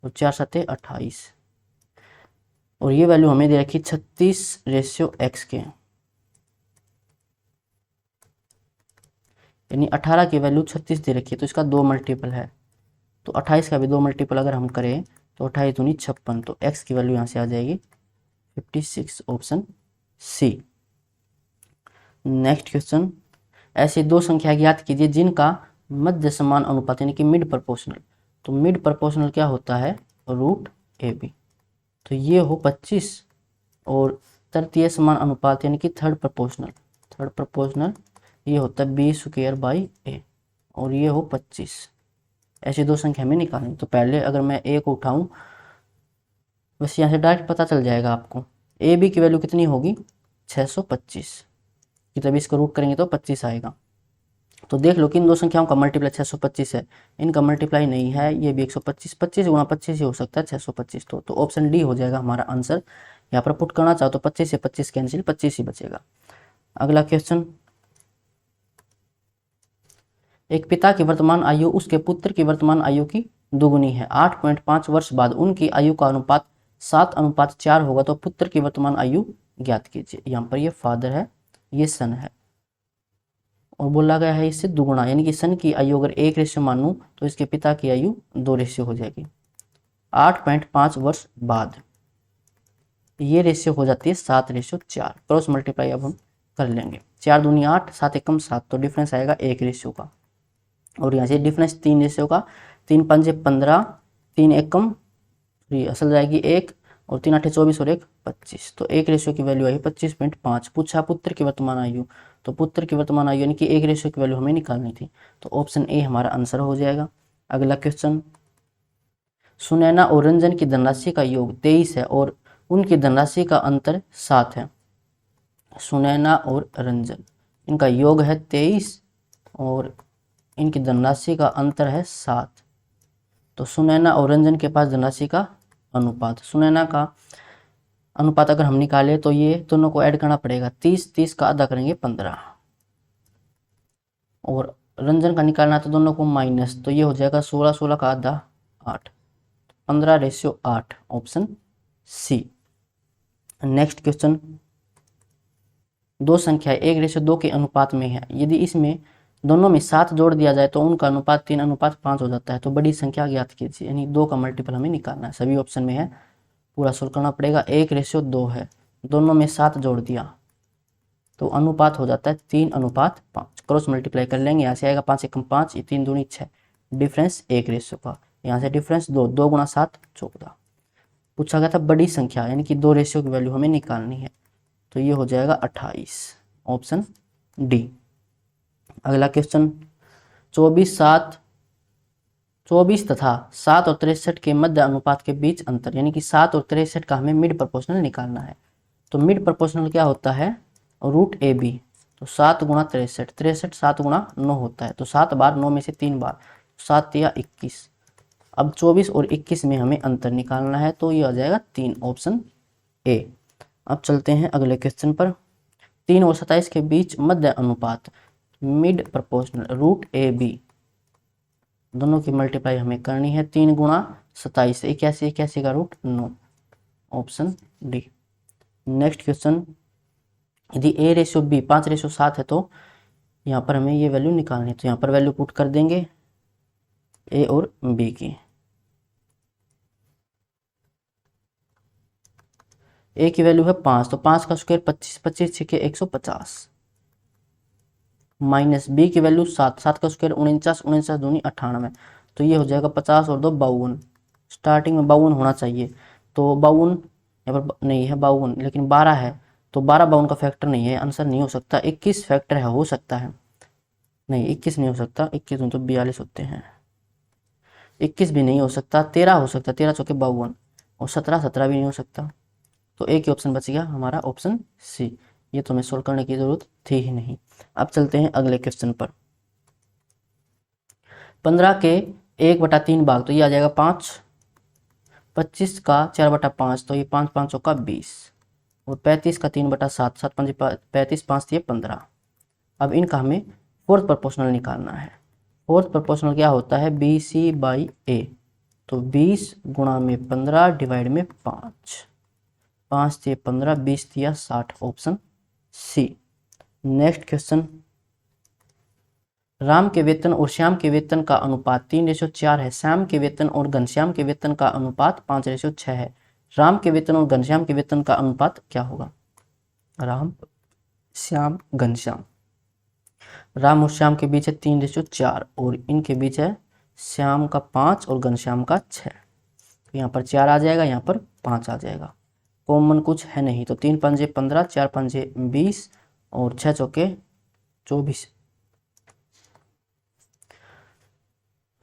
और 4 7 28, और ये वैल्यू हमें दे रखी 36:x के, यानी 18 की वैल्यू 36 दे रखी है, तो इसका 2 मल्टीपल है, तो 28 का भी 2 मल्टीपल अगर हम करें तो 28 दूनी 56, तो x की वैल्यू यहाँ से आ जाएगी 56, ऑप्शन सी। नेक्स्ट क्वेश्चन, ऐसी दो संख्या ज्ञात कीजिए जिनका मध्य समान अनुपात यानी कि मिड प्रोपोर्शनल। तो मिड प्रोपोर्शनल क्या होता है, √AB, तो ये हो 25, और तृतीय समान अनुपात यानी कि थर्ड प्रोपोर्शनल ये होता है B²/A, और ये हो 25। ऐसी दो संख्या में निकालें, तो पहले अगर मैं A को उठाऊं, बस यहाँ से डायरेक्ट पता चल जाएगा आपको, AB की वैल्यू कितनी होगी 625, कि तब इसको रूट करेंगे तो 25 आएगा। तो देख लो कि इन दो संख्याओं का मल्टीप्लाई 625 है, इनका मल्टीप्लाई नहीं है, ये भी 125, 25 गुणा 25 ही हो सकता है 625, तो ऑप्शन डी हो जाएगा हमारा आंसर। यहाँ पर पुट करना चाहो तो 25 से 25 कैंसिल, 25 ही बचेगा। अगला क्वेश्चन, एक पिता की वर्तमान आयु उसके पुत्र की वर्तमान आयु की दुगुनी है, 8.5 वर्ष बाद उनकी आयु का अनुपात 7:4 होगा, तो पुत्र की वर्तमान आयु ज्ञात कीजिए। यहाँ पर ये फादर है, ये सन है, और बोला गया है इससे दुगुना, यानी कि सन की आयु अगर 1 मानूं तो इसके पिता की आयु 2 हो जाएगी। 8.5 वर्ष बाद ये रेशियो हो जाती है 7:4, क्रॉस मल्टीप्लाई अब हम कर लेंगे, 4 दूनी 8, 7 एकम 7, तो डिफरेंस आएगा 1 का, और यहाँ से डिफरेंस 3 का, 3 पंजे 15, 3 एकम 3 असल जाएगी 1, और 3 8 24 और 1 25, तो 1 की वैल्यू आई 25.5। पूछा पुत्र की वर्तमान आयु, तो पुत्र की वर्तमान आयु यानी कि 1 की वैल्यू हमें निकालनी थी, तो ऑप्शन ए हमारा आंसर हो जाएगा। अगला क्वेश्चन, सुनैना और रंजन की धनराशि का योग 23 है और उनकी धनराशि का अंतर 7 है। सुनैना और रंजन, इनका योग है 23 और इनकी धनराशि का अंतर है 7, तो सुनैना और रंजन के पास धनराशि का अनुपात, सुनैना का अनुपात अगर हम निकाले तो ये दोनों को ऐड करना पड़ेगा, 30 30 का आधा करेंगे 15, और रंजन का निकालना तो दोनों को माइनस, तो ये हो जाएगा 16 16 का आधा 8, 15:8, ऑप्शन सी। नेक्स्ट क्वेश्चन, दो संख्या 1:2 के अनुपात में है, यदि इसमें दोनों में 7 जोड़ दिया जाए तो उनका अनुपात 3:5 हो जाता है। तो बड़ी संख्या ज्ञात कीजिए, यानी 2 का मल्टीपल हमें निकालना है। सभी ऑप्शन में है, पूरा सोल्व करना पड़ेगा। 1:2 है, दोनों में 7 जोड़ दिया तो अनुपात हो जाता है 3:5। क्रॉस मल्टीप्लाई कर लेंगे, यहाँ से आएगा 5 एकम 5, ये 3 दूनी 6, डिफरेंस 1 का। यहाँ से डिफरेंस 2, 2 गुणा 7 14। पूछा गया था बड़ी संख्या, यानी कि 2 रेशियो की वैल्यू हमें निकालनी है, तो ये हो जाएगा 28, ऑप्शन डी। अगला क्वेश्चन 24 तथा 7 और 63 के मध्य अनुपात के बीच अंतर, यानी कि 7 और 63 का हमें मिड प्रोपोर्शनल निकालना है। तो मिड प्रोपोर्शनल क्या होता है, √AB। तो 7 गुणा 63, 63 7 गुणा 9 होता है, तो 7 बार 9 में से 3 बार, 7 या 21। अब 24 और 21 में हमें अंतर निकालना है, तो ये आ जाएगा 3, ऑप्शन ए। अब चलते हैं अगले क्वेश्चन पर। 3 और 27 के बीच मध्य अनुपात, मिड प्रोपोर्शनल √AB। दोनों की मल्टीप्लाई हमें करनी है। 3 गुणा 27, 81, 81 का root 9, option D. Next question, यदि A/B 5:7 है तो यहाँ पर हमें ये वैल्यू निकालनी है। तो यहाँ पर वैल्यू पुट कर देंगे A और B की। A की वैल्यू है 5, तो 5 का स्क्वायर 25, 25 छके 150, माइनस B की वैल्यू 7, 7 का स्क्वायर 49, 49 दूनी 98, तो ये हो जाएगा 50 और 2 52। स्टार्टिंग में 52 होना चाहिए, तो 52 यहाँ पर नहीं है 52, लेकिन 12 है, तो 12 52 का फैक्टर नहीं है, आंसर नहीं हो सकता। 21 फैक्टर है, हो सकता है, नहीं 21 नहीं हो सकता, 21 तो 42 होते हैं, 21 भी नहीं हो सकता, 13 हो सकता, 13 चौके 52, और 17 17 भी नहीं हो सकता। तो एक ही ऑप्शन बच गया हमारा, ऑप्शन सी। ये तो हमें सोल्व करने की जरूरत थी ही नहीं। अब चलते हैं अगले क्वेश्चन पर। 15 के 1/3 भाग, तो ये आ जाएगा 5। 25 का 4/5, तो ये 5 5 का 20, और 35 का 3/7, 7 5 35, 5 ये 15। अब इनका हमें फोर्थ प्रोपोर्शनल निकालना है। फोर्थ प्रोपोर्शनल क्या होता है, BC/A। तो 20 गुणा में 15 डिवाइड में 5, 5 से 15, 20 या 60, option C. Next question, Ram के वेतन और श्याम के वेतन का अनुपात 3:4 है। श्याम के वेतन और घनश्याम के वेतन का अनुपात 5:6 है। राम के वेतन और घनश्याम के वेतन का अनुपात क्या होगा। राम श्याम घनश्याम, राम और श्याम के बीच है 3:4, और इनके बीच है श्याम का 5 और घनश्याम का 6। तो यहाँ पर 4 आ जाएगा, यहाँ पर 5 आ जाएगा, कॉमन कुछ है नहीं, तो 3 पंजे 15, 4 पंजे 20, और 6 चौके 24।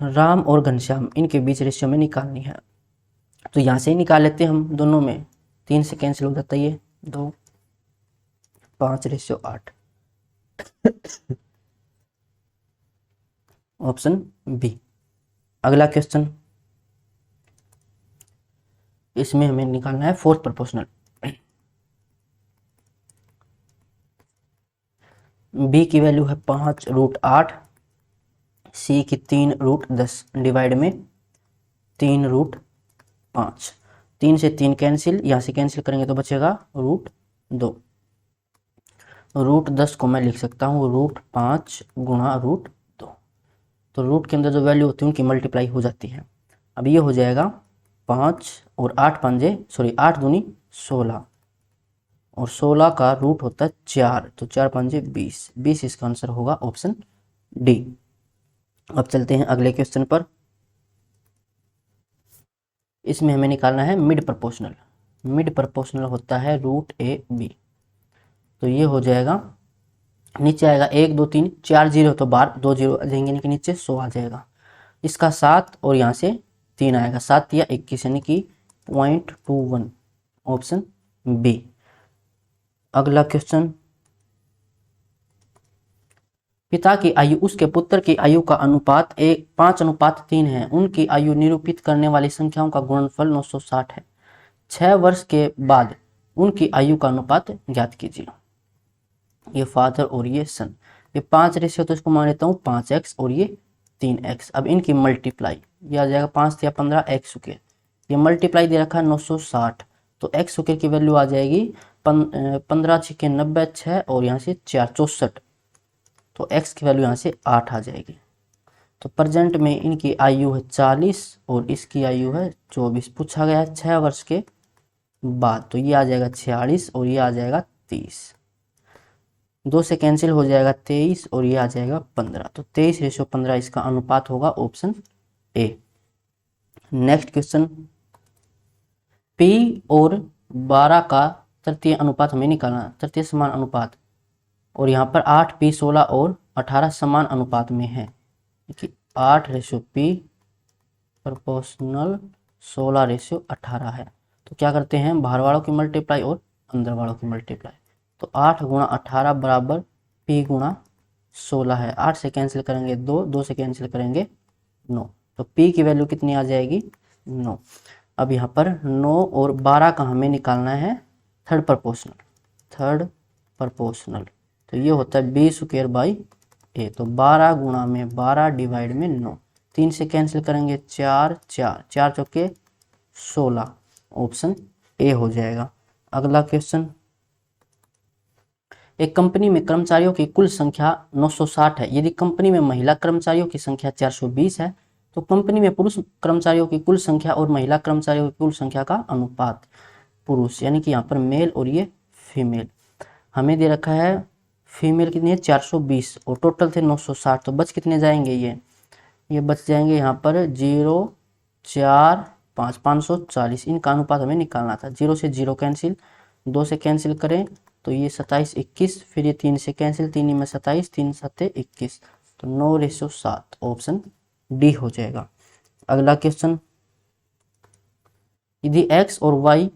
राम और घनश्याम, इनके बीच रेशियो में निकालनी है, तो यहाँ से ही निकाल लेते हैं हम। दोनों में 3 से कैंसिल हो जाता है, ये 2, 5:8, ऑप्शन बी। अगला क्वेश्चन, इसमें हमें निकालना है फोर्थ प्रोपोर्शनल। बी की वैल्यू है 5√8, सी की 3√10 डिवाइड में 3√5। 3 से 3 कैंसिल, यहाँ से कैंसिल करेंगे तो बचेगा √2। √10 को मैं लिख सकता हूँ √5 गुणा √2। तो रूट के अंदर जो वैल्यू होती है उनकी मल्टीप्लाई हो जाती है। अब ये हो जाएगा 5 और 8 दूनी 16, और 16 का रूट होता है 4, तो 4 5 20, 20 इसका आंसर होगा, ऑप्शन डी। अब चलते हैं अगले क्वेश्चन पर। इसमें हमें निकालना है मिड प्रोपोर्शनल। मिड प्रोपोर्शनल होता है √AB। तो ये हो जाएगा, नीचे आएगा 1 2 3 4 जीरो, तो बाहर 2 जीरो आ जाएंगे, यानी कि नीचे 100 आ जाएगा। इसका 7 और यहाँ से 3 आएगा, 7 या 21, यानी कि 0.21, ऑप्शन बी। अगला क्वेश्चन, पिता की आयु उसके पुत्र की आयु का अनुपात 5:3 है। उनकी आयु निरूपित करने वाली संख्याओं का गुणनफल 960 है। 6 वर्ष के बाद उनकी आयु का अनुपात ज्ञात कीजिए। ये फादर और ये सन, ये 5 रेशियो, तो इसको मान लेता हूँ 5x और ये 3x। अब इनकी मल्टीप्लाई, ये आ जाएगा 5 या 15 x स्क्वायर, ये मल्टीप्लाई दे रखा है 960, तो x स्क्वायर की वैल्यू आ जाएगी 15 6 90, 6 और यहाँ से 4 64, तो x की वैल्यू यहाँ से 8 आ जाएगी। तो प्रेजेंट में इनकी आयु है 40 और इसकी आयु है 24। पूछा गया है 6 वर्ष के बाद, तो ये आ जाएगा 46 और ये आ जाएगा 30। 2 से कैंसिल हो जाएगा 23 और ये आ जाएगा 15। तो 23:15 इसका अनुपात होगा option A. Next question, P और 12 का तृतीय अनुपात हमें निकालना, तृतीय समान अनुपात, और यहाँ पर 8P 16 और 18 समान अनुपात में है कि 8:P प्रोपोर्शनल 16:18 है। तो क्या करते हैं, बाहर वालों की मल्टीप्लाई और अंदर वालों की मल्टीप्लाई। तो 8 × 18 बराबर P × 16 है। 8 से कैंसिल करेंगे 2, 2 से कैंसिल करेंगे 9, तो P की वैल्यू कितनी आ जाएगी, 9। अब यहाँ पर 9 और 12 का हमें निकालना है थर्ड प्रोपोर्शनल। तो ये होता है B²/A। तो 12 गुणा में 12 डिवाइड में 9, 3 से कैंसिल करेंगे 4, 4 चौके 16, ऑप्शन ए हो जाएगा। अगला क्वेश्चन, एक कंपनी में कर्मचारियों की कुल संख्या 960 है। यदि कंपनी में महिला कर्मचारियों की संख्या 420 है तो कंपनी में पुरुष कर्मचारियों की कुल संख्या और महिला कर्मचारियों की कुल संख्या का अनुपात, पुरुष यानी कि यहाँ पर मेल और ये फीमेल, हमें दे रखा है फीमेल कितनी है 420 और टोटल थे 960। तो बच कितने जाएंगे, ये बच जाएंगे यहाँ पर 0, 4, 5, 540। इनका अनुपात हमें निकालना था। 0 से 0 कैंसिल, 2 से कैंसिल करें तो ये 27, 21, फिर ये 3 से कैंसिल, 3 में 27, 3 7 21, तो 9:7, ऑप्शन डी हो जाएगा। अगला क्वेश्चन, यदि x और y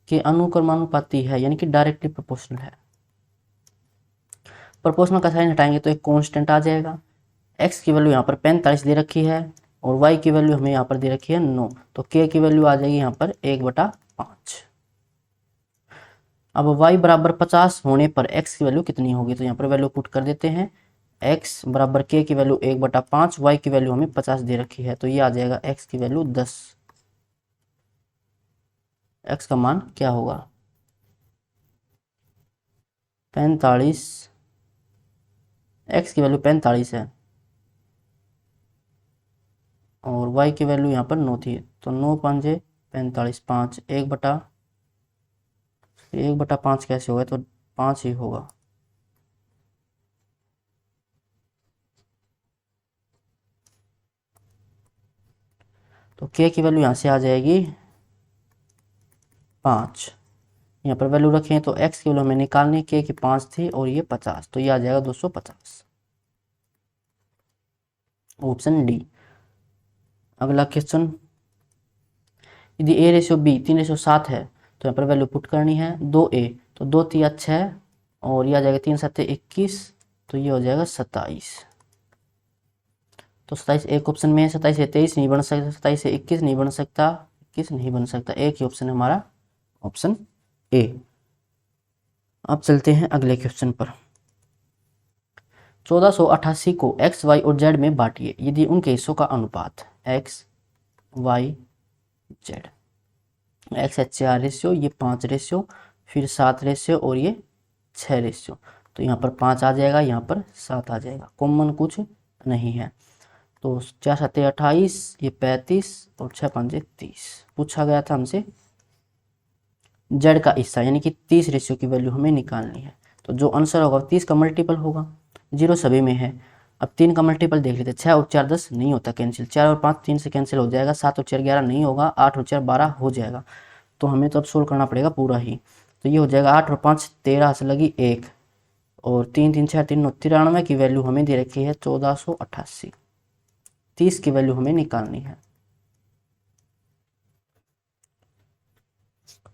के अनुक्रमानुपाती है यानी कि डायरेक्टली प्रोपोर्शनल है, प्रोपोर्शनल का साइन हटाएंगे तो एक कांस्टेंट आ जाएगा। x की वैल्यू यहाँ पर 45 दे रखी है और y की वैल्यू हमें यहाँ पर दे रखी है 9, तो k की वैल्यू आ जाएगी यहाँ पर 1/5। अब y बराबर 50 होने पर x की वैल्यू कितनी होगी, तो यहाँ पर वैल्यू पुट कर देते हैं। x बराबर k की वैल्यू 1/5, y की वैल्यू हमें 50 दे रखी है, तो ये आ जाएगा x की वैल्यू 10। x का मान क्या होगा, 45, x की वैल्यू 45 है और y की वैल्यू यहाँ पर 9 थी, तो 9 5 45, 5 1/5 कैसे होगा, तो 5 ही होगा। तो k की वैल्यू यहाँ से आ जाएगी 5। यहाँ पर वैल्यू रखें तो x की वैल्यू हमें निकालनी, k की 5 थी और ये 50, तो ये आ जाएगा 250, ऑप्शन डी। अगला क्वेश्चन, यदि A/B 3:7 है तो यहाँ पर वैल्यू पुट करनी है। 2a, तो 2 3 6 और ये आ जाएगा 3 7 21, तो ये हो जाएगा 27। तो 27 एक ऑप्शन में है, 27 से 23 नहीं बन सकता, 27 से 21 नहीं बन सकता, 21 नहीं बन सकता, एक ही ऑप्शन है हमारा, ऑप्शन ए। अब चलते हैं अगले क्वेश्चन पर। 1488 को x, y और z में बांटिए यदि उनके हिस्सों का अनुपात x, y, z, x है 4 रेशियो, ये 5 रेशियो, फिर 7 रेशियो और ये 6 रेशियो। तो यहाँ पर 5 आ जाएगा, यहाँ पर 7 आ जाएगा, कॉमन कुछ नहीं है। तो 4 7 28, ये 35 और 6 5 30। पूछा गया था हमसे z का हिस्सा यानी कि 30 रेशियो की वैल्यू हमें निकालनी है। तो जो आंसर होगा 30 का मल्टीपल होगा, 0 सभी में है। अब 3 का मल्टीपल देख लेते हैं, 6 और 4 10 नहीं होता कैंसिल, 4 और 5 3 से कैंसिल हो जाएगा, 7 और 4 11 नहीं होगा, 8 और 4 12 हो जाएगा। तो हमें तो अब सोल्व करना पड़ेगा पूरा ही। तो ये हो जाएगा 8 और 5 13 से लगी 1 और 3 3 6 3 9 93 की वैल्यू हमें दे रखी है 1488। 30 की वैल्यू हमें निकालनी है,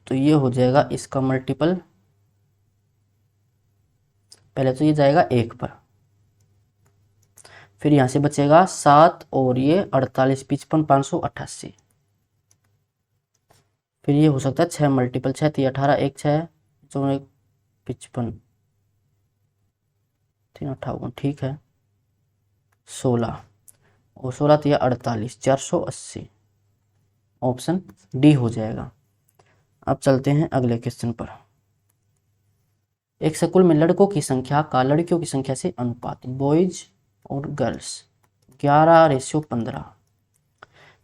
तो ये हो जाएगा इसका मल्टीपल, पहले तो ये जाएगा 1 पर, फिर यहाँ से बचेगा 7 और ये 48 55 588, फिर ये हो सकता है 6 मल्टीपल, 6 3 18 1 6 4 55 3 58, ठीक है 16 और 16 3 48 480, ऑप्शन डी हो जाएगा। अब चलते हैं अगले क्वेश्चन पर। एक स्कूल में लड़कों की संख्या का लड़कियों की संख्या से अनुपात, बॉयज और गर्ल्स 11:15।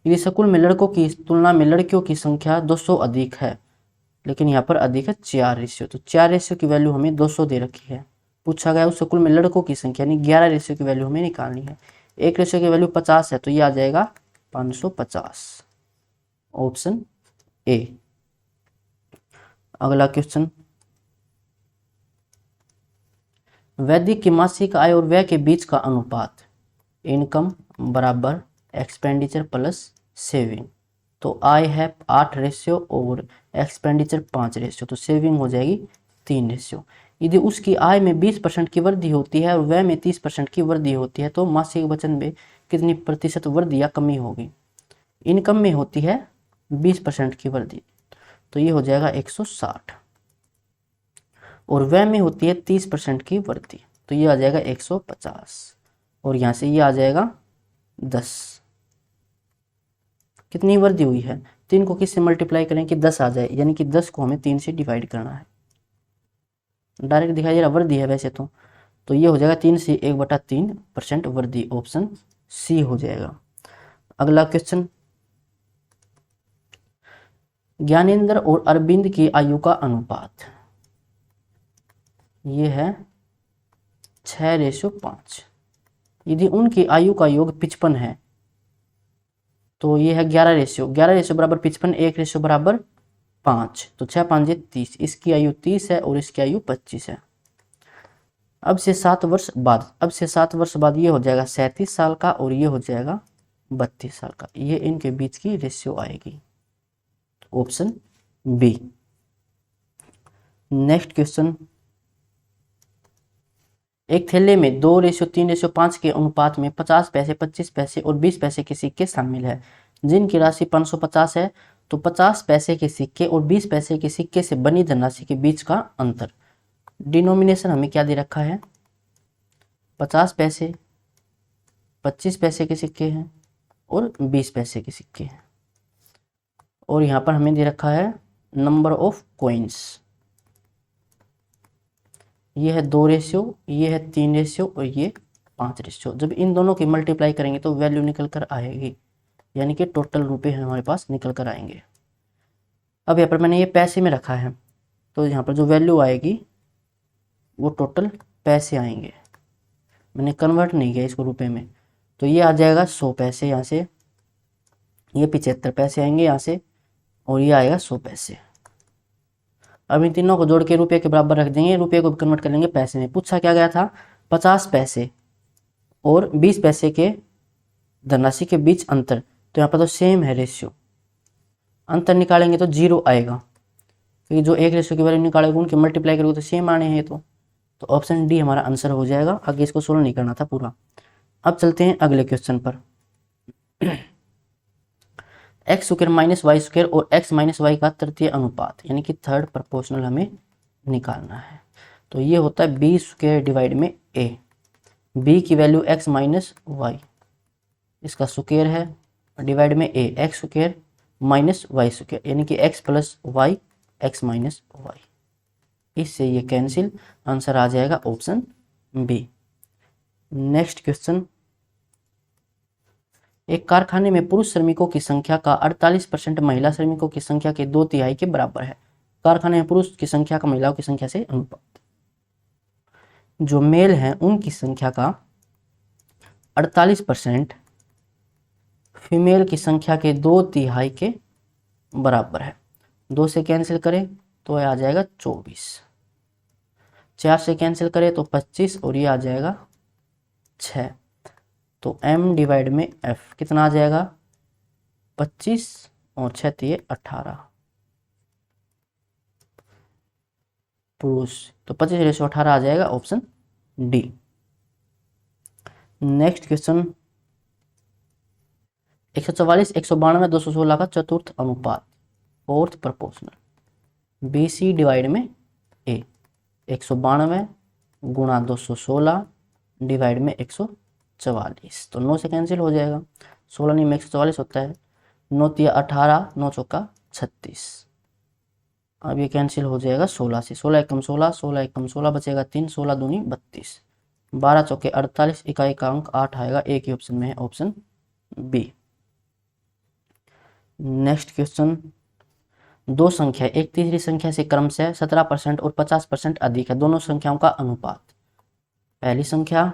यदि स्कूल में लड़कों की तुलना में लड़कियों की संख्या 200 अधिक है, लेकिन यहाँ पर अधिक है 4 रेशियो, तो 4 रेशियो की वैल्यू हमें 200 दे रखी है। पूछा गया उस स्कूल में लड़कों की संख्या यानी 11 रेशियो की वैल्यू हमें निकालनी है। 1 रेशियो की वैल्यू 50 है, तो ये आ जाएगा 550, ऑप्शन ए। अगला क्वेश्चन, वैदिक की मासिक आय और व्यय के बीच का अनुपात, इनकम बराबर एक्सपेंडिचर प्लस सेविंग। तो आय है 8 रेशियो और एक्सपेंडिचर 5 रेशियो, तो सेविंग हो जाएगी 3 रेशियो। यदि उसकी आय में 20% की वृद्धि होती है और व्यय में 30% की वृद्धि होती है, तो मासिक बचत में कितनी प्रतिशत वृद्धि या कमी होगी? इनकम में होती है 20% की वृद्धि, तो ये हो जाएगा 160, और व्यय में होती है 30% की वृद्धि, तो ये आ जाएगा 150, और यहाँ से ये आ जाएगा 10। कितनी वृद्धि हुई है? 3 को किससे मल्टीप्लाई करें कि 10 आ जाए, यानी कि 10 को हमें 3 से डिवाइड करना है। डायरेक्ट दिखाई दे रहा वृद्धि है वैसे तो ये हो जाएगा 3 से 1/3% वृद्धि, ऑप्शन सी हो जाएगा। अगला क्वेश्चन, ज्ञानेंद्र और अरविंद की आयु का अनुपात, ये है 6:5। यदि उनकी आयु का योग 55 है, तो ये है 11 रेशियो, 11 रेशियो बराबर 55, 1 रेशियो बराबर 5, तो 6 5 30। इसकी आयु 30 है और इसकी आयु 25 है। अब से 7 वर्ष बाद ये हो जाएगा 37 साल का और ये हो जाएगा 32 साल का। ये इनके बीच की रेशियो आएगी, ऑप्शन बी। नेक्स्ट क्वेश्चन, एक थैले में 2:3:5 के अनुपात में 50 पैसे, 25 पैसे और 20 पैसे के सिक्के शामिल है, जिनकी राशि 550 है। तो 50 पैसे के सिक्के और 20 पैसे के सिक्के से बनी धनराशि के बीच का अंतर। डिनोमिनेशन हमें क्या दे रखा है? 50 पैसे, 25 पैसे के सिक्के हैं और 20 पैसे के सिक्के हैं, और यहाँ पर हमें दे रखा है नंबर ऑफ कॉइन्स। ये है 2 रेशियो, ये है 3 रेशियो और ये 5 रेशियो। जब इन दोनों की मल्टीप्लाई करेंगे तो वैल्यू निकल कर आएगी, यानी कि टोटल रुपए हमारे पास निकल कर आएंगे। अब यहाँ पर मैंने ये पैसे में रखा है, तो यहाँ पर जो वैल्यू आएगी वो टोटल पैसे आएंगे। मैंने कन्वर्ट नहीं किया इसको रुपए में, तो ये आ जाएगा 100 पैसे यहाँ से, ये 75 पैसे आएंगे यहाँ से, और ये आएगा 100 पैसे। अब इन तीनों को जोड़ के रुपये के बराबर रख देंगे, रुपये को कन्वर्ट कर लेंगे पैसे में। पूछा क्या गया था? 50 पैसे और 20 पैसे के धनराशि के बीच अंतर, तो यहाँ पर तो सेम है रेशियो, अंतर निकालेंगे तो 0 आएगा, क्योंकि जो 1 रेशियो की वैल्यू निकालेगा उनके मल्टीप्लाई करोगे तो सेम आने हैं। तो ऑप्शन डी हमारा आंसर हो जाएगा। आगे इसको सोल्व नहीं करना था पूरा। अब चलते हैं अगले क्वेश्चन पर। X square minus Y square और एक्स माइनस वाई का तृतीय अनुपात, यानी कि थर्ड प्रोपोर्शनल हमें निकालना है। तो ये होता है बी स्क्वायर डिवाइड में ए। बी की वैल्यू एक्स माइनस वाई, इसका स्क्वायर है, डिवाइड में A, X square minus Y square, यानी कि X plus Y, X minus Y. इससे ये कैंसिल, आंसर आ जाएगा ऑप्शन बी। नेक्स्ट क्वेश्चन, एक कारखाने में पुरुष श्रमिकों की संख्या का 48% महिला श्रमिकों की संख्या के 2/3 के बराबर है। कारखाने में पुरुष की संख्या का महिलाओं की संख्या से अनुपात, जो मेल हैं उनकी संख्या का 48% फीमेल की संख्या के 2/3 के बराबर है। 2 से कैंसिल करें तो आ जाएगा 24, 4 से कैंसिल करें तो 25 और ये आ जाएगा 6। तो m डिवाइड में f कितना आ जाएगा? 25 और 6 तो ये 18 पुरुष, तो 25:18 आ जाएगा ऑप्शन डी। नेक्स्ट क्वेश्चन, 144, 192, 216 का चतुर्थ अनुपात, fourth proportional. B C divide में ए, 192 गुणा 216 डिवाइड में 144, तो 9 से कैंसिल हो जाएगा। 16 नहीं में 144 होता है, 9 तिया 18, 9 चौका 36। अब ये कैंसिल हो जाएगा 16 से, 16 एकम 16, 16 एकम 16 बचेगा 3, 16 दूनी 32, 12 चौके 48, इकाई का अंक 8 आएगा। एक ही ऑप्शन में है, ऑप्शन बी। नेक्स्ट क्वेश्चन, दो संख्या एक तीसरी संख्या से क्रमशः 17% और 50% अधिक है, दोनों संख्याओं का अनुपात। पहली संख्या,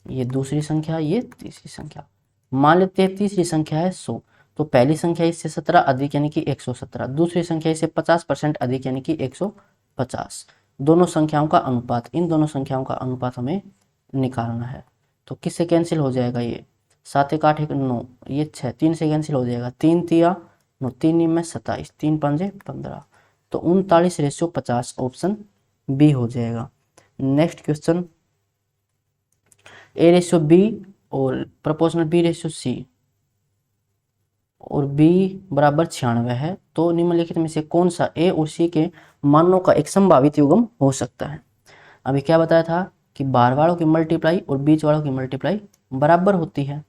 ये दूसरी संख्या, ये तीसरी संख्या। मान लेते हैं तीसरी संख्या है 100, तो पहली संख्या इससे 17 अधिक यानी कि 117, दूसरी संख्या इससे 50% अधिक यानी कि 150। दोनों संख्याओं का अनुपात, इन दोनों संख्याओं का अनुपात हमें निकालना है। तो किससे कैंसिल हो जाएगा, ये 7 1 8 1 9, ये 6, 3 से कैंसिल हो जाएगा, 3 तिया 9, 3 में 27, 3 5 15, तो 39:50 ऑप्शन बी हो जाएगा। नेक्स्ट क्वेश्चन, A/B और प्रोपोर्शनल B/C और B बराबर 96 है, तो निम्नलिखित में से कौन सा A और C के मानों का एक संभावित युग्म हो सकता है। अभी क्या बताया था कि बाहर वालों की मल्टीप्लाई और बीच वालों की मल्टीप्लाई बराबर होती है,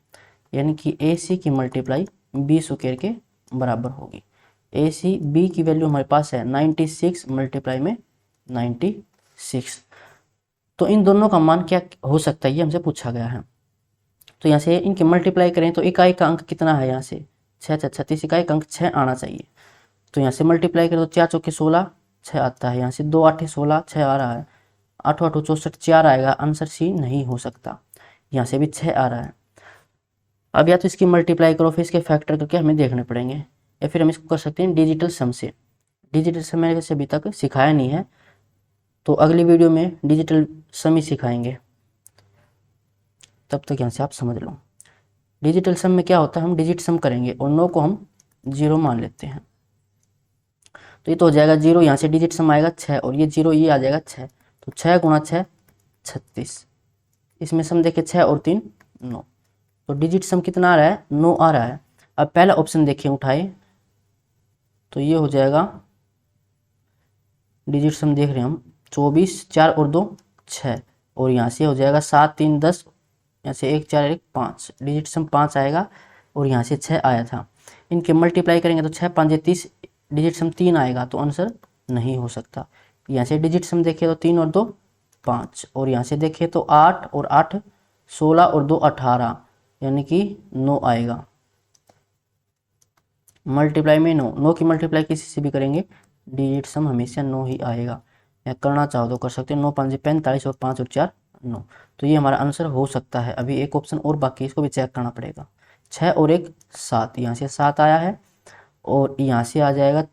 यानी कि AC की मल्टीप्लाई B² के बराबर होगी। AC B की वैल्यू हमारे पास है 96 मल्टीप्लाई में 96, तो इन दोनों का मान क्या हो सकता है ये हमसे पूछा गया है। तो यहाँ से इनकी मल्टीप्लाई करें तो इकाई का अंक कितना है, यहाँ से 6 36, इकाई का अंक 6 आना चाहिए। तो यहाँ से मल्टीप्लाई करें तो 4 चौके 16, 6 आता है, यहाँ से 2 8 16, 6 आ रहा है, 8 8 64, 4 आएगा, आंसर सी नहीं हो सकता। यहाँ से भी 6 आ रहा है। अब या तो इसकी मल्टीप्लाई करो, फिर इसके फैक्टर करके हमें देखने पड़ेंगे, या फिर हम इसको कर सकते हैं डिजिटल सम से। डिजिटल सम मैंने वैसे अभी तक सिखाया नहीं है, तो अगली वीडियो में डिजिटल सम ही सिखाएंगे, तब तक यहाँ से आप समझ लो। डिजिटल सम में क्या होता है, हम डिजिट सम करेंगे और 9 को हम 0 मान लेते हैं, तो ये तो हो जाएगा 0, यहाँ से डिजिट सम आएगा 6 और ये 0 ये आ जाएगा 6, तो 6 गुणा 6 36, इसमें सम देखे 6 और 3 9, तो डिजिट सम कितना आ रहा है, 9 आ रहा है। अब पहला ऑप्शन देखिए उठाए, तो ये हो जाएगा डिजिट सम देख रहे हैं हम 24, 4 और 2 6, और यहाँ से हो जाएगा 7 3 10, यहाँ से 1 4 1 5, डिजिट सम 5 आएगा और यहाँ से 6 आया था। इनके मल्टीप्लाई करेंगे तो 6 5 30, डिजिट सम 3 आएगा, तो आंसर नहीं हो सकता। यहाँ से डिजिट सम देखें तो 3 और 2 5, और यहाँ से देखें तो 8 और 8 16 और 2 18, यानी कि 9 आएगा। मल्टीप्लाई में 9, 9 की मल्टीप्लाई किसी से भी करेंगे डिजिट सम हमेशा 9 ही आएगा, या करना चाहो तो कर सकते हैं। 9 5 45 और 5 और 4 9, तो ये हमारा आंसर हो सकता है। अभी एक ऑप्शन और बाकी, इसको भी चेक करना पड़ेगा। 6 और 1 7, यहाँ से 7 आया है, और यहाँ से आ जाएगा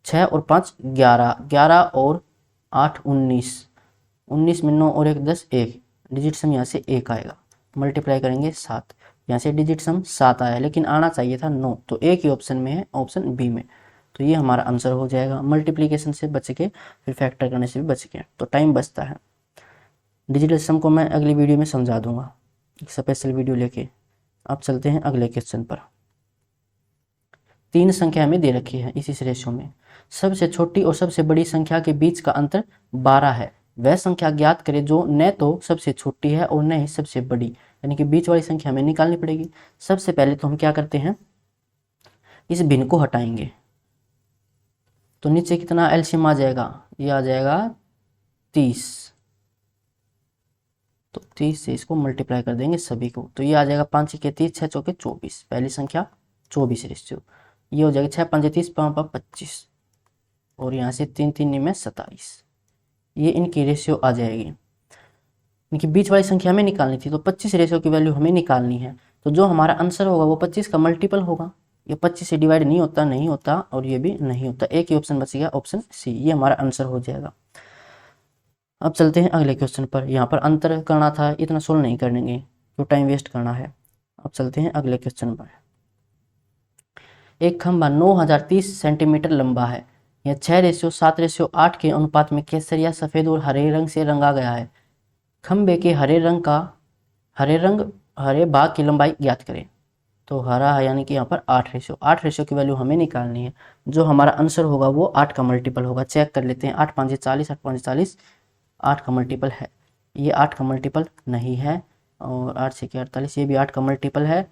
6 और 5 11, 11 और 8 19, 19 में 9 और 1 10, 1 डिजिट सम यहाँ से 1 आएगा। मल्टीप्लाई करेंगे 7, यहाँ से डिजिट सम 7 आया, लेकिन आना चाहिए था 9, तो एक ही ऑप्शन में है, ऑप्शन बी में, तो ये हमारा आंसर हो जाएगा। मल्टीप्लिकेशन से बच के फिर फैक्टर करने से भी बच के, तो टाइम बचता है। डिजिटल सम को मैं अगली वीडियो में समझा दूंगा, एक स्पेशल वीडियो लेके। अब चलते हैं अगले क्वेश्चन पर। 3 संख्या हमें दे रखी है इसी रेशियो में, सबसे छोटी और सबसे बड़ी संख्या के बीच का अंतर 12 है, वह संख्या ज्ञात करें जो न तो सबसे छोटी है और न ही सबसे बड़ी, यानी कि बीच वाली संख्या हमें निकालनी पड़ेगी। सबसे पहले तो हम क्या करते हैं, इस भिन्न को हटाएंगे, तो नीचे कितना एलसीएम आ जाएगा, ये आ जाएगा 30, तो 30 से इसको मल्टीप्लाई कर देंगे सभी को, तो ये आ जाएगा 5 के 30, 6 चौके 24, पहली संख्या 24 रेशियो, ये हो जाएगा 6 5 30 5 5 25, और यहाँ से 3 3 में 27, ये इनकी रेशियो आ जाएगी। इनकी बीच वाली संख्या हमें निकालनी थी, तो 25 रेशियो की वैल्यू हमें निकालनी है, तो जो हमारा आंसर होगा वो 25 का मल्टीपल होगा। ये 25 से डिवाइड नहीं होता, नहीं होता, और ये भी नहीं होता, एक ही ऑप्शन बच गया, ऑप्शन सी, ये हमारा आंसर हो जाएगा। अब चलते हैं अगले क्वेश्चन पर। यहाँ पर अंतर करना था, इतना सोल्व नहीं करेंगे तो टाइम वेस्ट करना है। अब चलते हैं अगले क्वेश्चन पर। एक खंभा 9030 सेंटीमीटर लंबा है, यह 6:7:8 के अनुपात में केसरिया सफ़ेद और हरे रंग से रंगा गया है। खंभे के हरे भाग की लंबाई ज्ञात करें। तो हरा है यानी कि यहाँ पर 8 रेशियो की वैल्यू हमें निकालनी है। जो हमारा आंसर होगा वो 8 का मल्टीपल होगा। चेक कर लेते हैं, 8 5 40, 8 5 40, 8 का मल्टीपल है। ये 8 का मल्टीपल नहीं है, और 8 6 48, ये भी 8 का मल्टीपल है,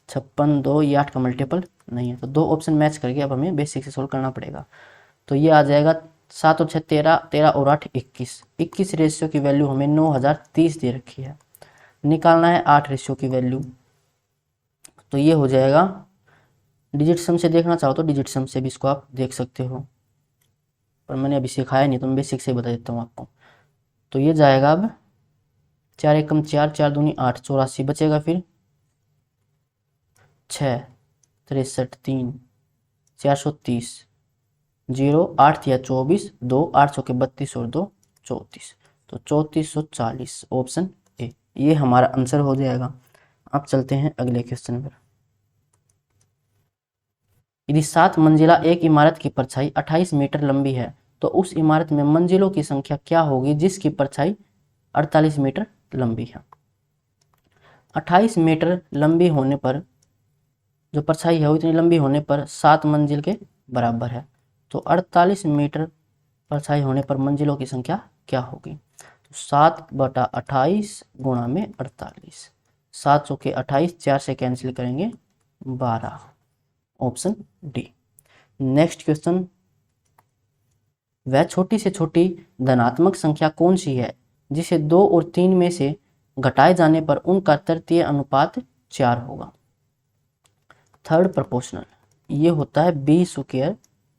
56, 2, ये 8 का मल्टीपल नहीं है, तो 2 ऑप्शन मैच करके अब हमें बेसिक से सोल्व करना पड़ेगा। तो ये आ जाएगा 7 और 6 13, 13 और 8 21, 21 रेशियो की वैल्यू हमें 9030 दे रखी है। निकालना है 8 रेशियो की वैल्यू, तो ये हो जाएगा, डिजिट सम से देखना चाहो तो डिजिट सम से भी इसको आप देख सकते हो, पर मैंने अभी सिखाया नहीं तो मैं बेसिक से बता देता हूँ आपको। तो ये जाएगा अब 4 एकम 4, 4 दूनी 8, 84 बचेगा, फिर 6, 63, 3, 430, 0, 8 या 24, 2, 8 सौ के 32 और 2 34, तो 3440 ऑप्शन ए ये हमारा आंसर हो जाएगा। अब चलते हैं अगले क्वेश्चन पर। यदि 7 मंजिला एक इमारत की परछाई 28 मीटर लंबी है तो उस इमारत में मंजिलों की संख्या क्या होगी जिसकी परछाई 48 मीटर लंबी है। 28 मीटर लंबी होने पर जो परछाई है वो इतनी लंबी होने पर 7 मंजिल के बराबर है, तो 48 मीटर परछाई होने पर मंजिलों की संख्या क्या होगी। तो 7/28 गुणा में 48, 7 चौके 28, 4 से कैंसिल करेंगे 12, ऑप्शन डी। नेक्स्ट क्वेश्चन, वह छोटी से छोटी धनात्मक संख्या कौन सी है जिसे 2 और 3 में से घटाए जाने पर उनका तृतीय अनुपात 4 होगा। थर्ड प्रोपोर्शनल, ये होता है बी स्क्वायर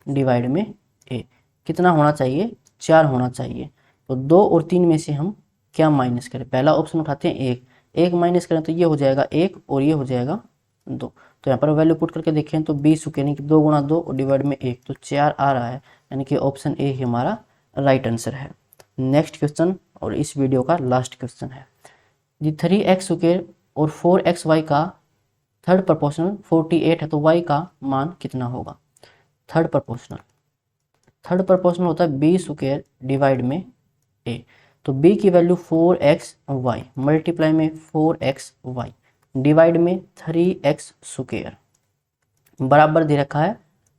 डिवाइड में ए, कितना होना चाहिए 4 होना चाहिए। तो 2 और 3 में से हम क्या माइनस करें, पहला ऑप्शन उठाते हैं 1, 1 माइनस करें तो ये हो जाएगा 1 और ये हो जाएगा 2। तो यहाँ पर वैल्यू पुट करके देखें तो 20 यानी कि 2 गुणा 2 और डिवाइड में 1, तो 4 आ रहा है, यानी कि ऑप्शन ए ही हमारा राइट आंसर है। नेक्स्ट क्वेश्चन और इस वीडियो का लास्ट क्वेश्चन है, यदि 3x² और 4xy का थर्ड प्रोपोर्शनल 48 है तो y का मान कितना होगा। थर्ड प्रोपोर्शनल होता है b² डिवाइड में a, तो b की वैल्यू 4xy मल्टीप्लाई में 4xy डिवाइड में 3x² बराबर दे रखा है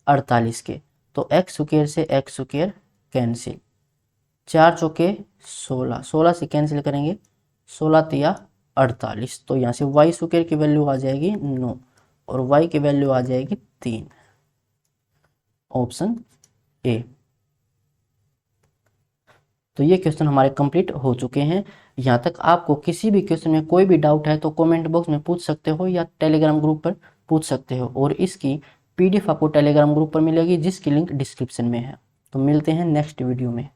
48 के, तो x² से x² कैंसिल, 4 चौके 16, 16 से कैंसिल करेंगे 16 तिया 48, तो यहाँ से y² की वैल्यू आ जाएगी 9 और y की वैल्यू आ जाएगी 3, ऑप्शन ए। तो ये क्वेश्चन हमारे कंप्लीट हो चुके हैं। यहाँ तक आपको किसी भी क्वेश्चन में कोई भी डाउट है तो कमेंट बॉक्स में पूछ सकते हो या टेलीग्राम ग्रुप पर पूछ सकते हो, और इसकी PDF आपको टेलीग्राम ग्रुप पर मिलेगी जिसकी लिंक डिस्क्रिप्शन में है। तो मिलते हैं नेक्स्ट वीडियो में।